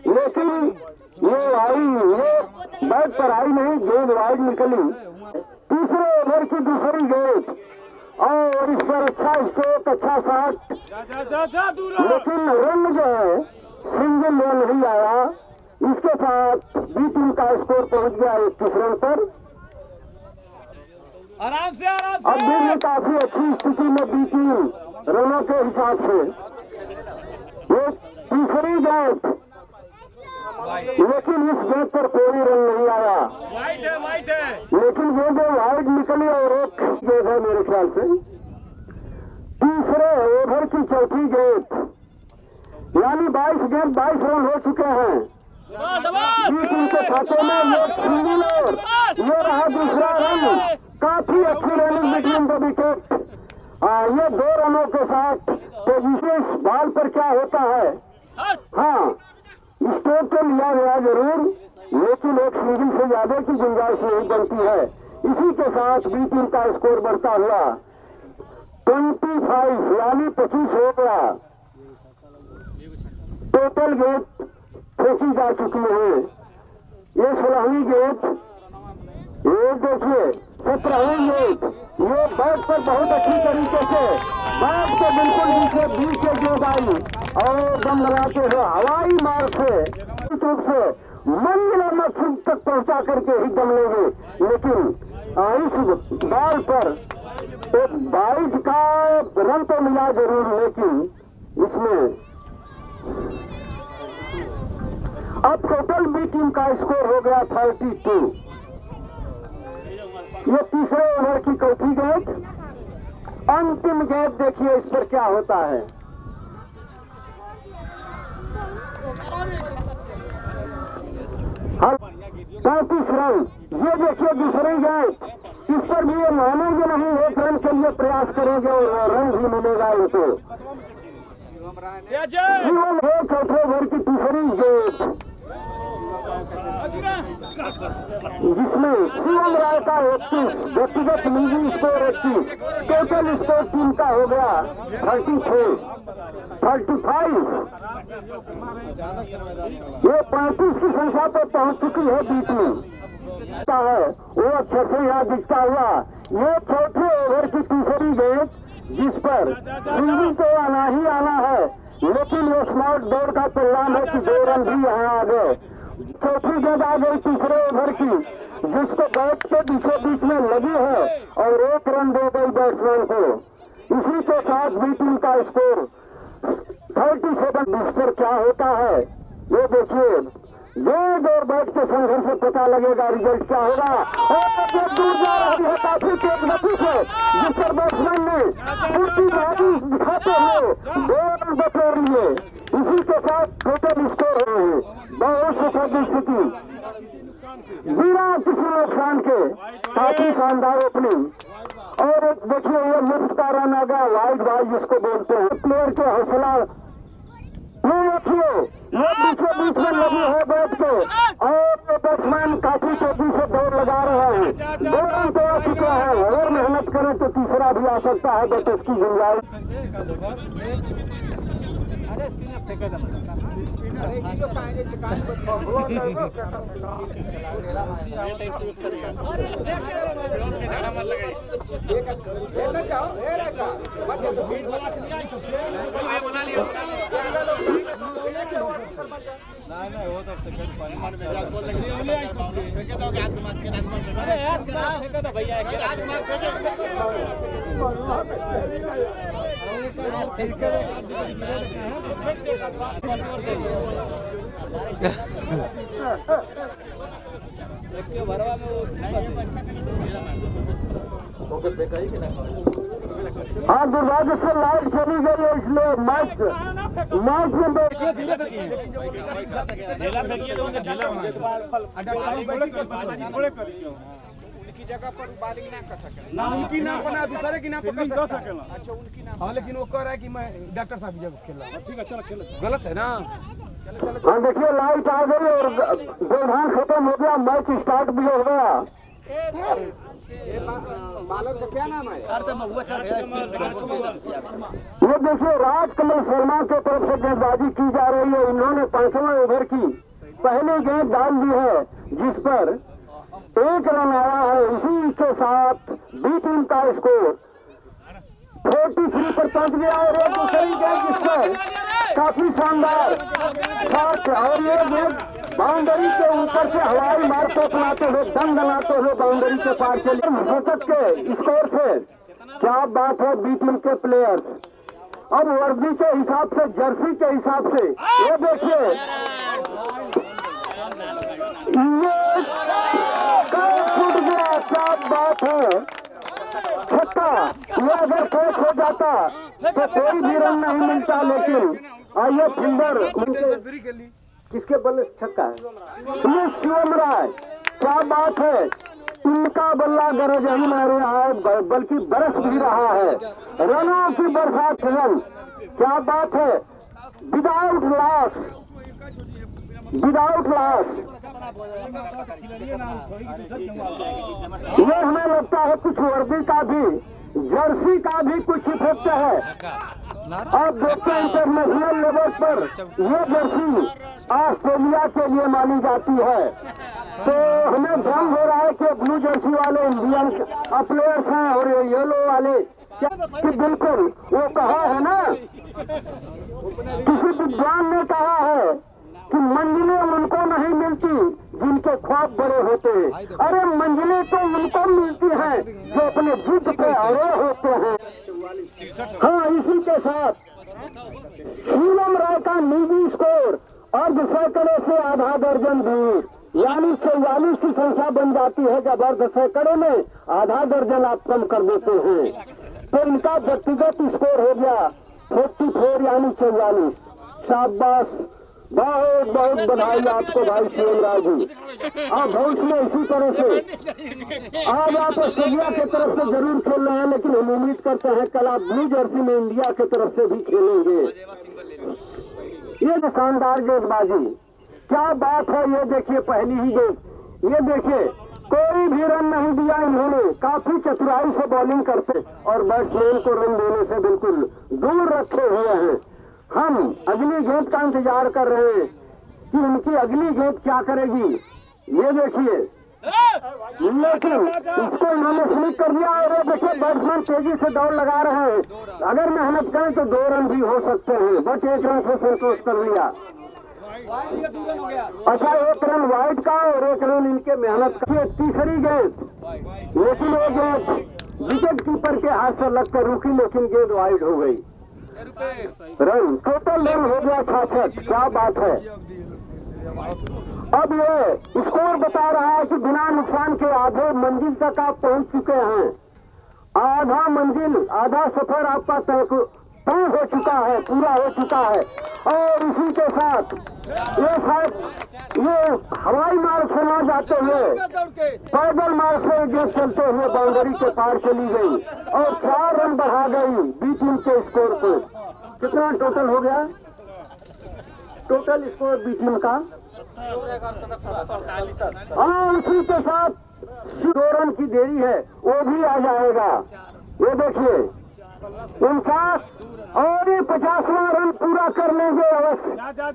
लेकिन ये बैट पर आई नहीं, गेंद वाइड निकली। तीसरे ओवर की दूसरी गेंद और इस पर अच्छा स्ट्रोक, अच्छा शॉट, लेकिन रन जो है सिंगल रन नहीं आया। इसके साथ बी टीम का स्कोर पहुंच गया 21 रन पर। आराम से अब भी काफी अच्छी स्थिति में बी टीम रनों के हिसाब से। ये तीसरी गेंद, लेकिन इस गेंद पर कोई रन नहीं आया। वाइट है लेकिन वो जो वाइड निकली और एक गेंद है मेरे ख्याल से। तीसरे ओवर की चौथी गेंद, यानी 22 गेंद 22 रन हो चुके हैं बी टीम के खाते में। ये सिंगल और ये रहा दूसरा रन, काफी अच्छी रनिंग बिटवीन द विकेट। ये 2 रनों के साथ तो विशेष बॉल पर क्या होता है, हाँ स्ट्रोक तो लिया गया जरूर, लेकिन एक सिंगल से ज्यादा की गुंजाइश नहीं बनती है। इसी के साथ बी टीम का स्कोर बढ़ता हुआ 25 यानी 25 हो गया। टोटल गेंद फेंकी जा चुकी है। ये 16वीं गेंद, ये देखिए 17वीं गेंद। ये बैट पर बहुत अच्छी तरीके से बैट के बिल्कुल बीच से गेंद आई और दम लगाते हुए हवाई मार से रूप से मंजिला मकसद तक पहुंचा करके ही दम लेंगे। लेकिन इस बॉल पर एक 22 का रन तो मिला जरूर, लेकिन इसमें अब टोटल बी टीम का स्कोर हो गया 32। ये तीसरे ओवर की चौथी गेंद, अंतिम गेंद देखिए इस पर क्या होता है। 35 रन। ये देखिए दूसरी गेंद, इस पर भी ये मानेंगे नहीं, 1 रन के लिए प्रयास करेंगे और रन भी मिलेगा इनको। चौथे ओवर की तीसरी गेंद, जिसमें शिवम राय का 31, व्यक्तिगत निजी स्कोर 31, टोटल स्कोर टीम का हो गया 35। ये 35 की संख्या पर पहुंच चुकी है बी टीम है, वो अक्षर से यहाँ दिखता हुआ। ये चौथे ओवर की तीसरी गेंद, जिस पर सिंगल तो आना ही आना है, लेकिन वो स्मार्ट दौड़ का परिणाम है कि 2 रन भी यहाँ आ गए। चौथी गेंद आ गई तीसरे ओवर की, जिसको बैट के बीचों बीच में लगी है और 1 रन दे गई बैट्समैन को। इसी के साथ बी टीम का स्कोर 37। इस पर क्या होता है ये देखिए, गेंद और बैट के संघर्ष से पता लगेगा रिजल्ट क्या होगा। और दूर जा रही है काफी तेज गति से, जिस पर बैट्समैन ने पूरी बाजी दिखाते हुए 2 रन बटोर लिए। इसी के साथ टोटल स्कोर है बहुत सुखद स्थिति, बिना किसी नुकसान के काफी शानदार ओपनिंग। और देखिए ये मुफ्त का रन आ गया, वाइड बॉल जिसको बोलते हैं। प्लेयर के हौसला देखिए, ये बीचों बीच में लगी है बैट के, और बैट्समैन काफी तेजी से दौड़ लगा रहे हैं। 2 रन तो आ चुके हैं, और मेहनत करें तो तीसरा भी आ सकता है, बट इसकी गुंजाइश। हाँ, दुर्भाग्य से लाइट चली गई है, इसलिए मैच मैच में उनकी जगह पर बॉलिंग ना कर सके ना, उनकी ना बना दूसरे की ना पकड़ कर सकेला। अच्छा उनकी ना, हाँ लेकिन वो कह रहा है कि मैं डॉक्टर साहब की जगह खेल रहा हूँ। ठीक है चलो खेलो, गलत है ना। हाँ देखिए लाइट आ गई और व्यवधान खत्म हो गया, मैच स्टार्ट भी हो गया। बालक का क्या नाम है? ये देखिए राजकमल शर्मा के तरफ से गेंदबाजी की जा रही है। इन्होंने 5वें ओवर की पहली गेंद डाल दी है जिस पर 1 रन आया है। इसी के साथ बी टीम का स्कोर 43 पर पहुंच गया और एक दूसरी गेंद जिस पर काफी शानदार शॉट और ये गेंद बाउंड्री के ऊपर से हवाई मार को अपनाते हुए दंग बनाते हुए बाउंड्री के पार चले शतक के स्कोर से। क्या बात है बी टीम के प्लेयर्स। अब वर्दी के हिसाब से, जर्सी के हिसाब से ये देखिए ये छूट गया। क्या बात है, छक्का। ये अगर कैच हो जाता तो कोई भी रन नहीं मिलता, लेकिन आइए फील्डर किसके बल्ले छक्का है? ये शिवम राय। क्या बात है, इनका बल्ला गरज नहीं मार रहा है बल्कि बरस भी रहा है। रनों की बरसात रन। क्या बात है, विदाउट लॉस, विदाउट लॉस। ये हमें लगता है कुछ वर्दी का भी, जर्सी का भी कुछ इफेक्ट है। अब देखते हैं इंटरनेशनल लेवल पर ये जर्सी ऑस्ट्रेलिया के लिए मानी जाती है, तो हमें भ्रम हो रहा है कि ब्लू जर्सी वाले इंडियन प्लेयर्स हैं और ये येलो वाले क्या कि बिल्कुल वो कहा है ना, किसी विद्वान ने कहा है कि मंजिलें उनको नहीं मिलती जिनके ख्वाब बड़े होते हैं। अरे मंजिलें तो उनको मिलती हैं जो अपने जिद पे अड़े होते हैं। हाँ इसी के साथ शिवम राय का निजी स्कोर अर्ध सैकड़े से आधा दर्जन दूर, यानी 44 की संख्या बन जाती है जब अर्ध सैकड़े में आधा दर्जन आप कम कर देते हैं। तो इनका व्यक्तिगत स्कोर हो गया 44 यानी 44। शाबाश, बहुत बहुत बधाई आपको भाई शिवम राय जी। आप भविष्य में इसी तरह से आज आप ऑस्ट्रेलिया की तरफ से जरूर खेल रहे हैं, लेकिन हम उम्मीद करते हैं कल आप ब्लू जर्सी में इंडिया की तरफ से भी खेलेंगे। ये जो शानदार गेंदबाजी, क्या बात है। ये देखिए पहली ही गेंद, ये देखिए कोई भी रन नहीं दिया इन्होंने। काफी चतुराई से बॉलिंग करते और बैट्समैन को रन देने से बिल्कुल दूर रखे हुए हैं। हम अगली गेंद का इंतजार कर रहे हैं कि उनकी अगली गेंद क्या करेगी। ये देखिए, लेकिन इसको इन्होंने स्लिप कर दिया और ये देखिए बैट्समैन तेजी से दौड़ लगा रहे हैं। अगर मेहनत करें तो 2 रन भी हो सकते हैं, बट 1 रन से संतोष कर लिया। अच्छा 1 रन वाइड का और 1 रन इनके मेहनत का। तीसरी गेंद, लेकिन वो गेंद विकेट कीपर के हाथ से लगकर रुकी, लेकिन गेंद वाइड हो गई। रन टोटल रन हो गया 66। क्या बात है। अब ये स्कोर बता रहा है कि बिना नुकसान के आधे मंजिल तक आप पहुंच चुके हैं। आधा मंजिल, आधा सफर आपका तय हो चुका है, पूरा हो चुका है। और इसी के साथ ये शायद ये हवाई मार्ग से न जाते हुए पैदल मार्ग से गेंद चलते हुए बाउंड्री के पार चली गई और 4 रन बढ़ा गई बी टीम के स्कोर को। कितना टोटल हो गया? टोटल स्कोर बी टीम का हाँ, उसी के साथ 2 रन की देरी है, वो भी आ जाएगा। ये देखिए 49 और ये 50वां रन पूरा कर लेंगे अवश्य।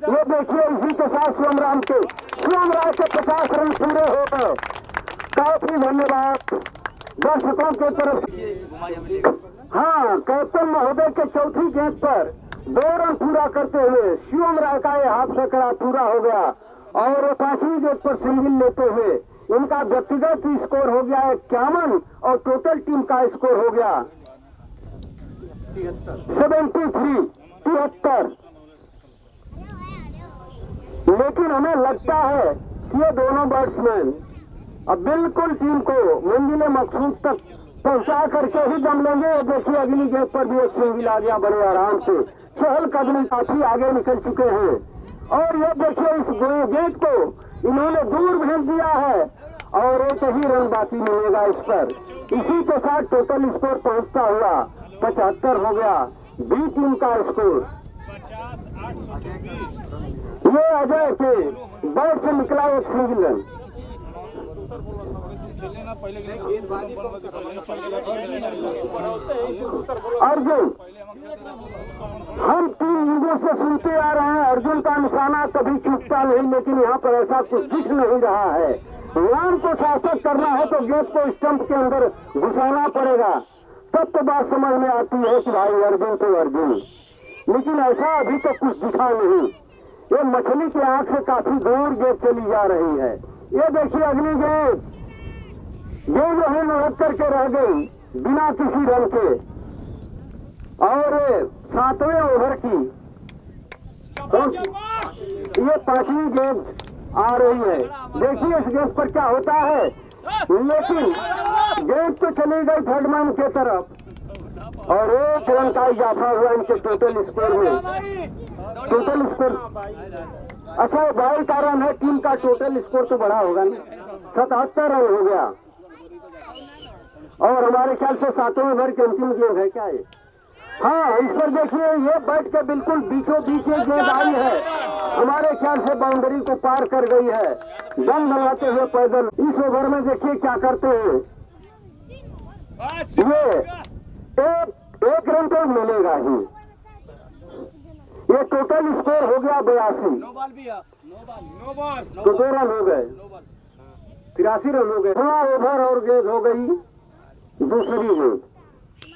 ये देखिए इसी के साथ शिवम राय के 50 रन पूरे हो गए। काफी धन्यवाद दर्शकों के तरफ से। हाँ, कैप्टन महोदय के चौथी गेंद पर 2 रन पूरा करते हुए शिवम राय का ये हाफ सैकड़ा पूरा हो गया और 5वीं गेंद पर सिंगल लेते हुए इनका व्यक्तिगत स्कोर हो गया 51 और टोटल टीम का स्कोर हो गया 73। लेकिन हमें लगता है कि ये दोनों बैट्समैन अब बिल्कुल टीम को मंजिल मकसूद तक पहुंचा करके ही दम लेंगे। देखिए अगली गेंद पर भी एक सिंगल आ गया बड़े आराम से चहलकदमी काफी आगे निकल चुके हैं। और ये देखिए इस गेंद को इन्होंने दूर भेज दिया है और एक ही रन बाकी मिलेगा इस पर। इसी के साथ टोटल स्कोर पहुंचता हुआ 75 हो गया बी टीम का स्कोर। ये अजय के बैट से निकला एक सिंगल रन। अर्जुन, हम 3 युगों से सुनते आ रहे हैं अर्जुन का निशाना कभी चूकता नहीं, लेकिन यहाँ पर ऐसा कुछ दिख नहीं रहा है। रन को सार्थक करना है तो गेंद को स्टंप के अंदर घुसाना पड़ेगा, तब तो बात समझ में आती है कि भाई अर्जुन तो अर्जुन, लेकिन ऐसा अभी तक कुछ दिखा नहीं। ये मछली की आंख से काफी दूर गेंद चली जा रही है। ये देखिए अगली गेंद जो है लुढ़क करके रह गई बिना किसी रन के। और 7वें ओवर की ये 5वीं गेंद आ रही है। देखिए इस गेंद पर क्या होता है, लेकिन गेंद तो चली गई थर्ड मैन के तरफ और 1 रन का इजाफा हुआ इनके टोटल स्कोर में। टोटल स्कोर अच्छा 22 का रन है, टीम का टोटल स्कोर तो बड़ा होगा ना, 77 रन हो गया। और हमारे ख्याल से 7वें ओवर की अंतिम गेंद है क्या ये? हाँ, इस पर देखिए ये बैट के बिल्कुल बीचों बीच गेंद आई है, हमारे ख्याल से बाउंड्री को पार कर गई है। दम लगाते हुए पैदल इस ओवर में देखिए क्या करते हैं, ये एक रन तो मिलेगा ही। ये टोटल स्कोर हो गया 82, तो 2 रन हो गए, 83 रन हो गए। 6 ओवर और गेंद हो गई दूसरी गेंद।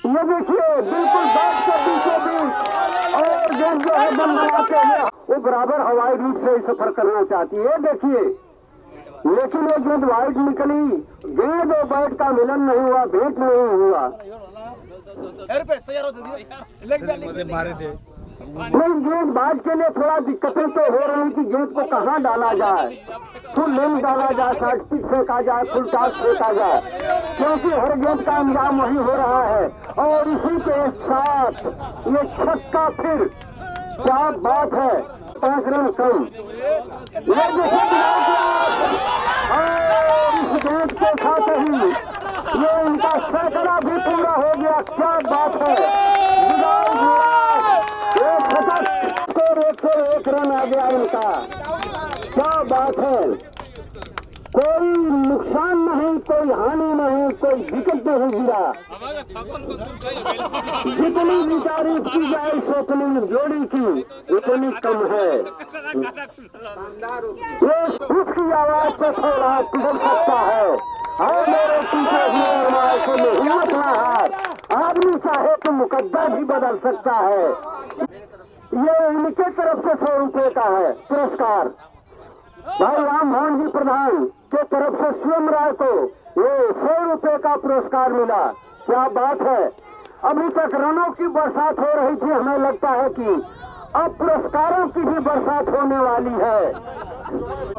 ये देखिए बिल्कुल बैट के बीचों बीच और गेंद जो है बम बनाते हुए वो बराबर हवाई रूट से सफर करना चाहती है। देखिए लेकिन ये गेंद वाइड निकली, गेंद और बैट का मिलन नहीं हुआ, भेंट नहीं हुआ। नहीं, गेंदबाज के लिए थोड़ा दिक्कतें तो हो रही कि गेंद को कहाँ डाला जाए, फुल लेंथ डाला जाए, शॉर्ट पिच फेंका जाए, फुल टॉस फेंका जाए, क्योंकि हर गेंद का अंजाम वही हो रहा है। और इसी के साथ ये छक्का, फिर क्या बात है, 5 रन कम। और इस गेंद के साथ ही ये इनका सैकड़ा भी पूरा हो गया। क्या बात है, 101 रन आ गया इनका। क्या बात है, कोई नुकसान नहीं, कोई हानि नहीं, कोई विकेट नहीं गिरा। जितनी भी तारीफ की जाए इस ओपनिंग जोड़ी की उतनी कम है। ये उसकी आवाज पे थोड़ा पिघल सकता है और मेरे पीछे हिम्मत ना हार, आदमी चाहे तो मुकद्दर भी बदल सकता है। ये इनके तरफ से 100 रुपए का है पुरस्कार, भाई राम मोहन जी प्रधान के तरफ से स्वयं राय को ये 100 रुपए का पुरस्कार मिला। क्या बात है, अभी तक रनों की बरसात हो रही थी, हमें लगता है कि अब पुरस्कारों की भी बरसात होने वाली है।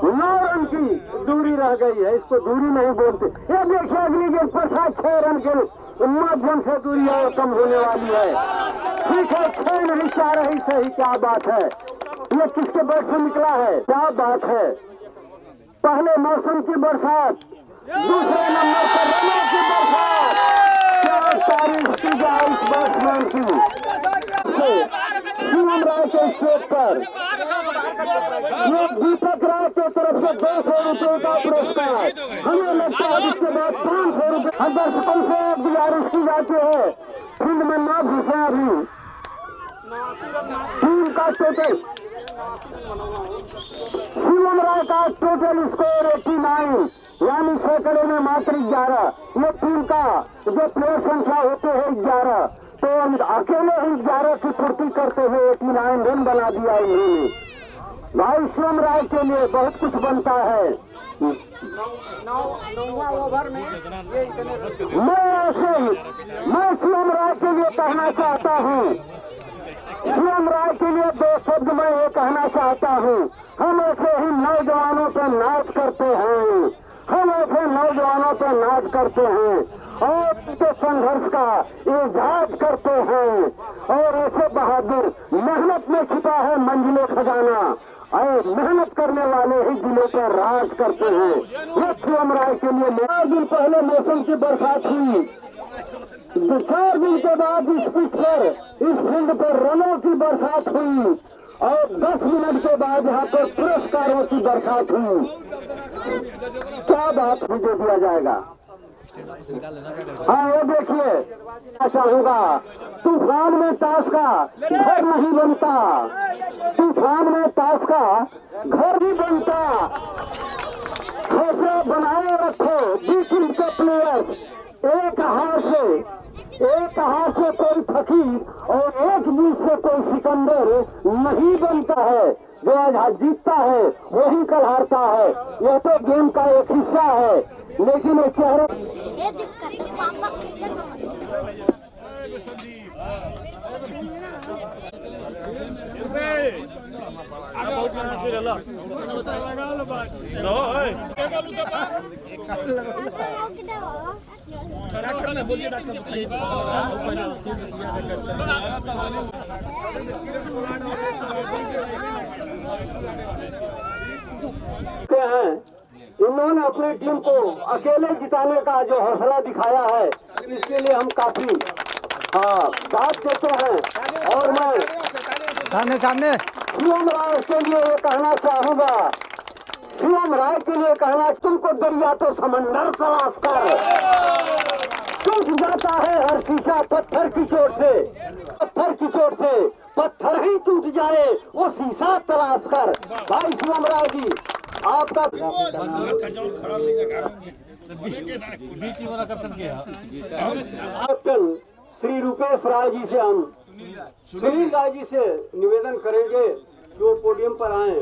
9 रन की दूरी रह गई है, इसको दूरी नहीं बोलते। ये देखिए अगली गेंद पर 6 रन के माध्यम से दूरी और कम होने वाली है। ठीक है, 6 नहीं 4 ही सही। क्या बात है, ये किसके बैट से निकला है, क्या बात है। पहले मौसम की बरसात, दूसरे नंबर पर रनों की बरसात। क्या तारीफ की जाए इस बैट्समैन की। शिवम राय के स्टेज पर ये दीपक राय के तरफ से 200 रुपए का पुरस्कार। हमें लगता है इसके बाद 500 रुपए। दर्शकों से गुजारिश की जाती है फील्ड में न घुसे। अभी टीम का टोटल शिवम राय का टोटल स्कोर 89, यानी सैकड़े में मात्र 11। ये टीम का जो प्लेयर संख्या होते हैं 11, तो अकेले ही 11 की पूर्ति करते हुए 89 रन बना दिया इन्होंने। भाई शिवम राय के लिए बहुत कुछ बनता है। मैं शिवम राय के लिए कहना चाहता हूँ, शिवम राय के लिए 2 शब्द मैं ये कहना चाहता हूँ। हम ऐसे ही नौजवानों पर नाच करते हैं, हम ऐसे नौजवानों पर नाच करते हैं और तो संघर्ष का इजाज करते हैं। और ऐसे बहादुर मेहनत में छिपा है मंजिले खजाना, और मेहनत करने वाले ही दिलों पर राज करते हैं। ये शिवम राय के लिए 4 दिन पहले मौसम की बरसात हुई, 4 दिन के बाद इस पिच पर, इस फील्ड पर रनों की बरसात हुई, और 10 मिनट के बाद यहाँ पर पुरस्कारों की बरसात हुई। क्या बात मुझे दिया जाएगा? हाँ, ये देखिए, मैं चाहूंगा, तूफान में ताश का घर नहीं बनता, तूफान में ताश का घर ही बनता। हौसला बनाए रखो, बीच के प्लेयर्स, एक हाथ से कोई फकीर और एक बीच से कोई सिकंदर नहीं बनता है। जो आज जीतता है वही कल हारता है। यह तो गेम का एक हिस्सा है, लेकिन ये चेहरे हैं, इन्होंने अपनी टीम को अकेले जिताने का जो हौसला दिखाया है, इसके लिए हम काफी बात देते हैं। और मैं सामने शिवम राय के लिए ये कहना चाहूंगा, शिवम राय के लिए कहना, तुमको दरिया तो समंदर तलाश कर, टूट जाता है हर शीशा पत्थर की चोट से, पत्थर की चोट से पत्थर ही टूट जाए वो शीशा तलाश कर। भाई शिवम राय जी, आपका कैप्टन श्री रूपेश राय जी से हम सुनील राय जी से निवेदन करेंगे कि वो पोडियम पर आए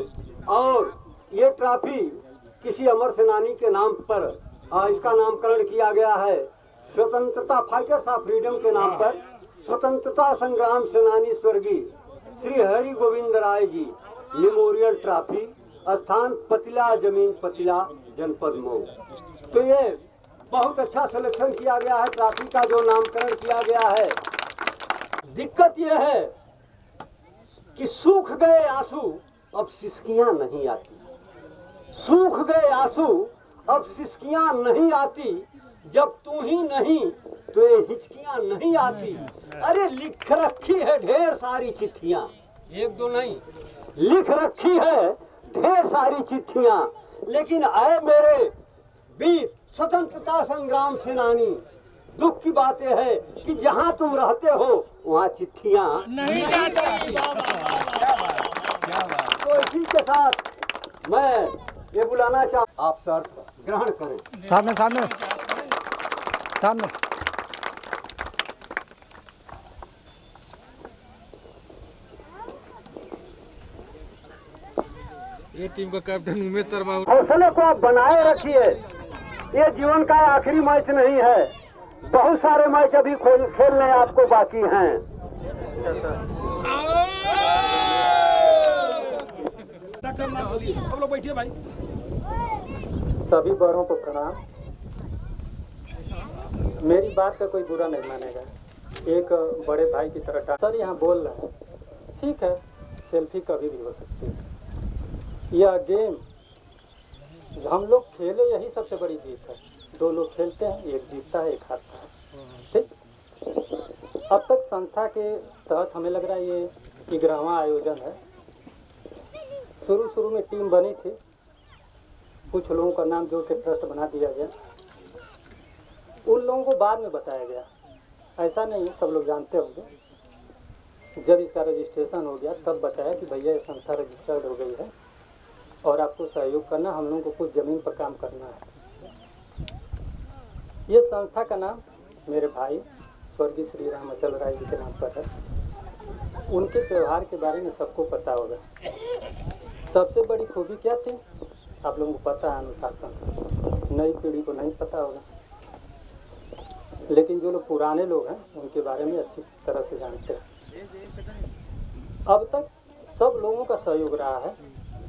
और ये ट्रॉफी किसी अमर सेनानी के नाम पर इसका नामकरण किया गया है। स्वतंत्रता फाइटर्स ऑफ फ्रीडम के नाम पर स्वतंत्रता संग्राम सेनानी स्वर्गीय श्री हरि गोविंद राय जी मेमोरियल ट्रॉफी, स्थान पतिला, जमीन पतिला, जनपद मऊ। तो ये बहुत अच्छा सिलेक्शन किया गया है, ट्रॉफी का जो नामकरण किया गया है। दिक्कत यह है कि सूख गए आंसू अब सिसकियां नहीं आती, सूख गए आंसू अब सिसकियां नहीं आती, जब तू ही नहीं तो ये हिचकियां नहीं आती। अरे लिख रखी है ढेर सारी चिट्ठियां, एक दो नहीं, लिख रखी है ढेर सारी चिट्ठियां, लेकिन आए मेरे वीर स्वतंत्रता संग्राम सेनानी, दुख की बात यह है कि जहां तुम रहते हो वहां चिट्ठियां नहीं जाती। तो इसी के साथ मैं ये बुलाना चाहूँ, आप शर्त ग्रहण करें। सामने ये टीम का कैप्टन उमेश शर्मा। हौसले को आप बनाए रखिए, ये जीवन का आखिरी मैच नहीं है, बहुत सारे मैच अभी खेलने आपको बाकी हैं। सब लोग बैठिए भाई। सभी बड़ों को प्रणाम। मेरी बात का कोई बुरा नहीं मानेगा, एक बड़े भाई की तरह। सर यहाँ बोल रहे हैं, ठीक है, सेल्फी कभी भी हो सकती है। यह गेम हम लोग खेले, यही सबसे बड़ी जीत है। 2 लोग खेलते हैं, एक जीतता है, एक हारता है। ठीक, अब तक संस्था के तहत हमें लग रहा है ये 11वां आयोजन है। शुरू में टीम बनी थी, कुछ लोगों का नाम जोड़ के ट्रस्ट बना दिया गया, उन लोगों को बाद में बताया गया। ऐसा नहीं है, सब लोग जानते होंगे। जब इसका रजिस्ट्रेशन हो गया तब बताया कि भैया ये संस्था रजिस्टर्ड हो गई है और आपको सहयोग करना, हम लोगों को कुछ ज़मीन पर काम करना है। ये संस्था का नाम मेरे भाई स्वर्गीय श्री राम अचल राय जी के नाम पर है। उनके व्यवहार के बारे में सबको पता होगा। सबसे बड़ी खूबी क्या थी, आप लोगों को पता है, अनुशासन। नई पीढ़ी को नहीं पता होगा, लेकिन जो लोग पुराने लोग हैं उनके बारे में अच्छी तरह से जानते हैं। अब तक सब लोगों का सहयोग रहा है,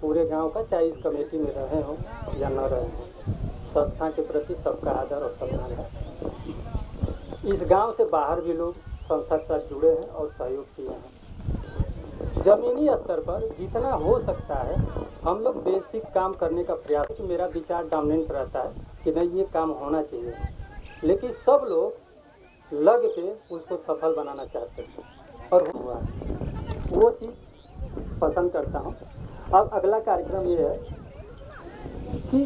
पूरे गांव का, चाहे इस कमेटी में रहे हों या न रहे हों। संस्था के प्रति सबका आदर और सम्मान है। इस गांव से बाहर भी लोग संस्था के साथ जुड़े हैं और सहयोग किए हैं। ज़मीनी स्तर पर जितना हो सकता है हम लोग बेसिक काम करने का प्रयास, कि मेरा विचार डोमिनेंट रहता है कि नहीं ये काम होना चाहिए, लेकिन सब लोग लग के उसको सफल बनाना चाहते हैं और हुआ वो चीज़ पसंद करता हूँ। अब अगला कार्यक्रम ये है कि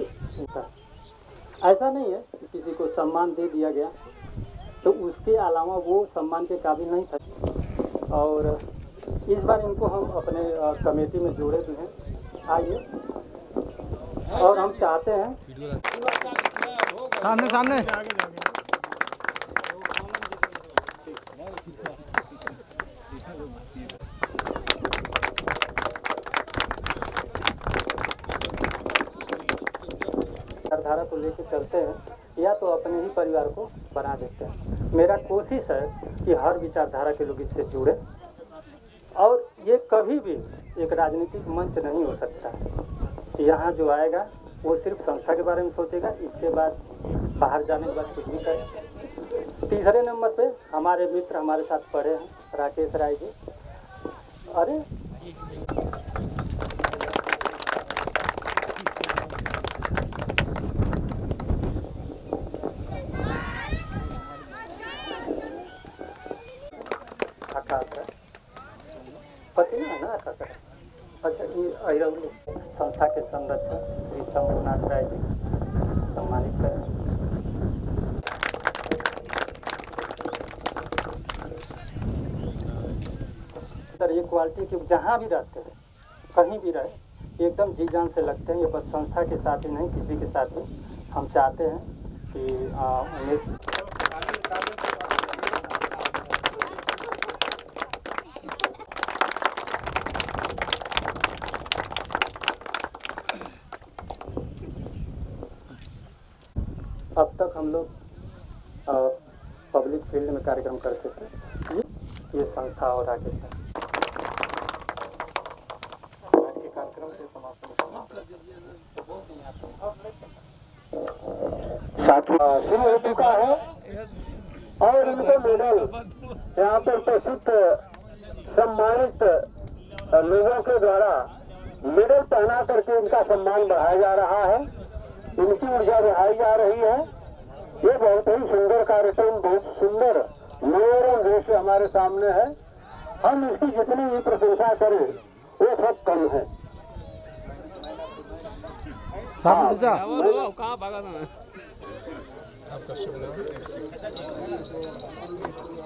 ऐसा नहीं है कि किसी को सम्मान दे दिया गया तो उसके अलावा वो सम्मान के काबिल नहीं था, और इस बार इनको हम अपने कमेटी में जोड़े भी हैं। आइए, और हम चाहते हैं सामने सामने धारा को लेकर चलते हैं या तो अपने ही परिवार को बना देते हैं। मेरा कोशिश है कि हर विचारधारा के लोग इससे जुड़े, और ये कभी भी एक राजनीतिक मंच नहीं हो सकता। यहाँ जो आएगा वो सिर्फ संस्था के बारे में सोचेगा, इसके बाद बाहर जाने के बाद कुछ भी करे। तीसरे नंबर पे हमारे मित्र हमारे साथ पढ़े हैं, राकेश राय जी। अरे पति ना है ना आकाश। अच्छा, ये संस्था के संरक्षक श्री शंभुनाथ राय जी सम्मानित करें। सर ये क्वालिटी कि जहाँ भी रहते हैं, कहीं भी रहे, एकदम जी जान से लगते हैं। ये बस संस्था के साथ ही नहीं, किसी के साथ ही हम चाहते हैं कि अब तक हम लोग पब्लिक फील्ड में कार्यक्रम करते थे, ये संस्था और आगे कार्यक्रम के समापन साथी शुरू हो चुका है और इनको मेडल यहाँ पर उपस्थित सम्मानित लोगों के द्वारा मेडल पहना करके इनका सम्मान बढ़ाया जा रहा है, इनकी ऊर्जा बढ़ाई जा रही है। ये बहुत ही सुंदर कार्यक्रम, बहुत सुंदर मनोरम दृश्य हमारे सामने है। हम इसकी जितनी भी प्रशंसा करें वो सब कम है।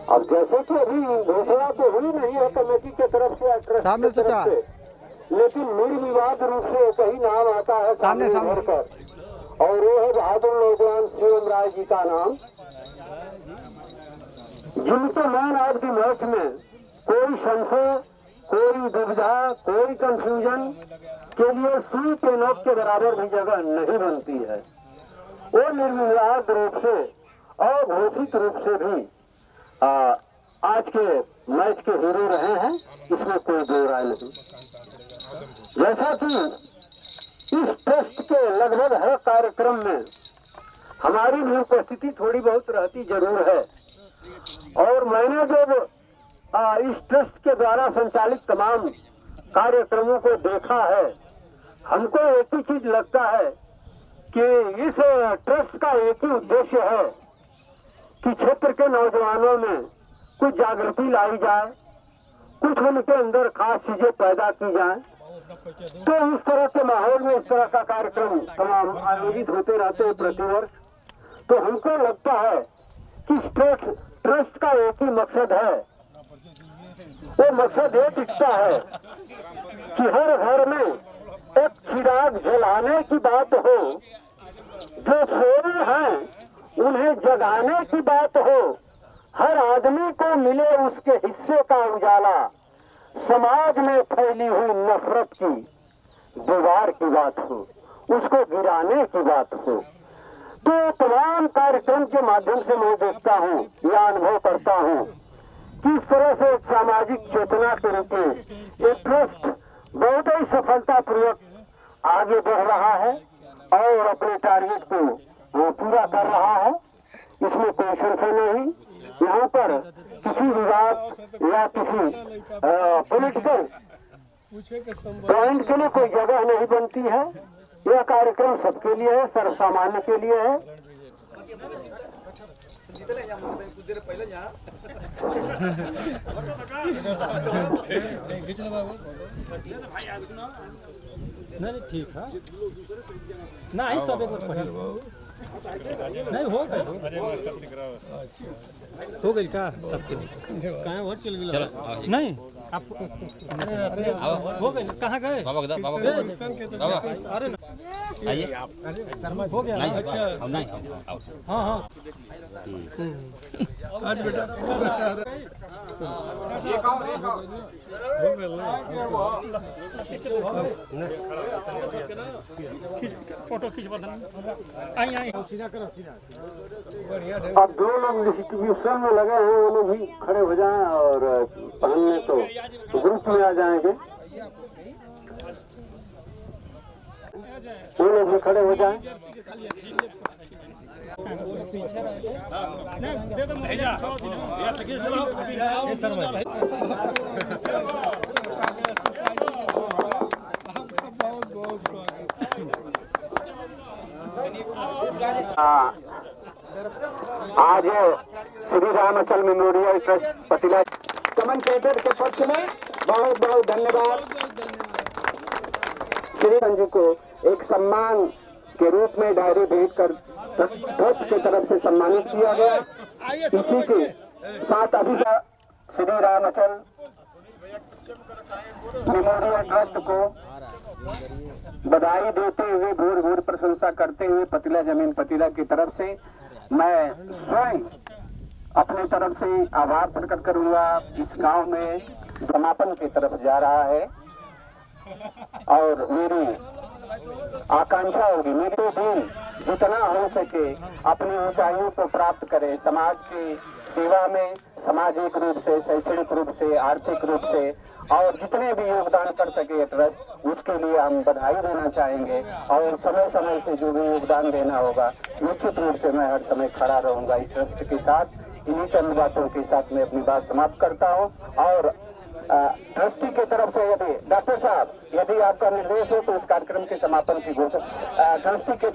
अब जैसे कि अभी घोषणा तो हुई नहीं है कमेटी के तरफ से, ट्रस्ट की तरफ से, लेकिन निर्विवाद रूप से कहीं नाम आता है सामने भर कर, और वो है बहादुर नौजवान शिवम राय जी का नाम, जिनके मैन ऑफ द मैच में कोई संशय, कोई दुविधा, कोई कंफ्यूजन के लिए सुई के नोक के बराबर भी जगह नहीं बनती है। वो निर्विवाद रूप से और घोषित रूप से भी आज के मैच के हीरो रहे हैं, इसमें कोई दो राय नहीं। जैसा कि इस ट्रस्ट के लगभग हर कार्यक्रम में हमारी भी उपस्थिति थोड़ी बहुत रहती जरूर है, और मैंने जब इस ट्रस्ट के द्वारा संचालित तमाम कार्यक्रमों को देखा है, हमको एक ही चीज लगता है कि इस ट्रस्ट का एक ही उद्देश्य है कि क्षेत्र के नौजवानों में कुछ जागृति लाई जाए, कुछ उनके अंदर खास चीजें पैदा की जाए। तो इस तरह के माहौल में इस तरह का कार्यक्रम तमाम आयोजित होते रहते हैं प्रतिवर्ष। तो हमको लगता है कि ट्रस्ट का एक ही मकसद है, वो मकसद ये दिखता है कि हर घर में एक चिराग जलाने की बात हो, जो सोए हैं उन्हें जगाने की बात हो, हर आदमी को मिले उसके हिस्से का उजाला, समाज में फैली हुई नफरत की दीवार की बात हो, उसको गिराने की बात हो। तो तमाम कार्यक्रम के माध्यम से मैं देखता हूँ या अनुभव करता हूँ किस तरह से सामाजिक चेतना के रूप में ये ट्रस्ट बहुत ही सफलतापूर्वक आगे बढ़ रहा है और अपने टारगेट को वो पूरा कर रहा है। इसमें कोई संशय नहीं। यहाँ पर किसी विवाद या किसी पॉलिटिकल पॉइंट के लिए कोई जगह नहीं बनती है। यह कार्यक्रम सबके लिए है, सर्वसामान्य के लिए है। नहीं ठीक है नहीं सब एक बार नहीं हो गई का सबके कहाँ और चल गई नहीं आप हो गई कहाँ गए अरे आइए हो गया अच्छा नहीं हाँ हाँ आज बेटा फोटो खींच आई आई अब दो लोग डिस्ट्रीब्यूशन में लगे हैं, वो लोग भी खड़े हो जाएं और पहनने तो ग्रुप में आ जाएंगे। वो लोग भी खड़े हो जाएं। आज श्री रामाचल मेमोरियल ट्रस्ट पतिला कमेंटेटर के पक्ष में बहुत बहुत धन्यवाद। श्री जी को एक सम्मान के रूप में डायरी भेंट कर ट्रस्ट की तरफ से सम्मानित किया गया। इसी के साथ अभी श्री रामाचल मेमोरियल ट्रस्ट को बधाई देते हुए भूर भूर प्रशंसा करते हुए पतिला जमीन पतिला की तरफ से मैं स्वयं अपनी तरफ से आभार प्रकट करूंगा। इस गांव में समापन की तरफ जा रहा है और मेरी आकांक्षा होगी मेरे दिन जितना हो सके अपनी ऊंचाइयों को प्राप्त करे, समाज की सेवा में सामाजिक रूप से, शैक्षणिक रूप से, आर्थिक रूप से और जितने भी योगदान कर सके ट्रस्ट, उसके लिए हम बधाई देना चाहेंगे। और समय समय से जो भी योगदान देना होगा निश्चित रूप से मैं हर समय खड़ा रहूंगा इस ट्रस्ट के साथ। इन्हीं चंद बातों के साथ मैं अपनी बात समाप्त करता हूं। और ट्रस्टी की तरफ से यदि डॉक्टर साहब यदि आपका निर्देश हो तो इस कार्यक्रम के समापन की घोषणा ट्रस्टी के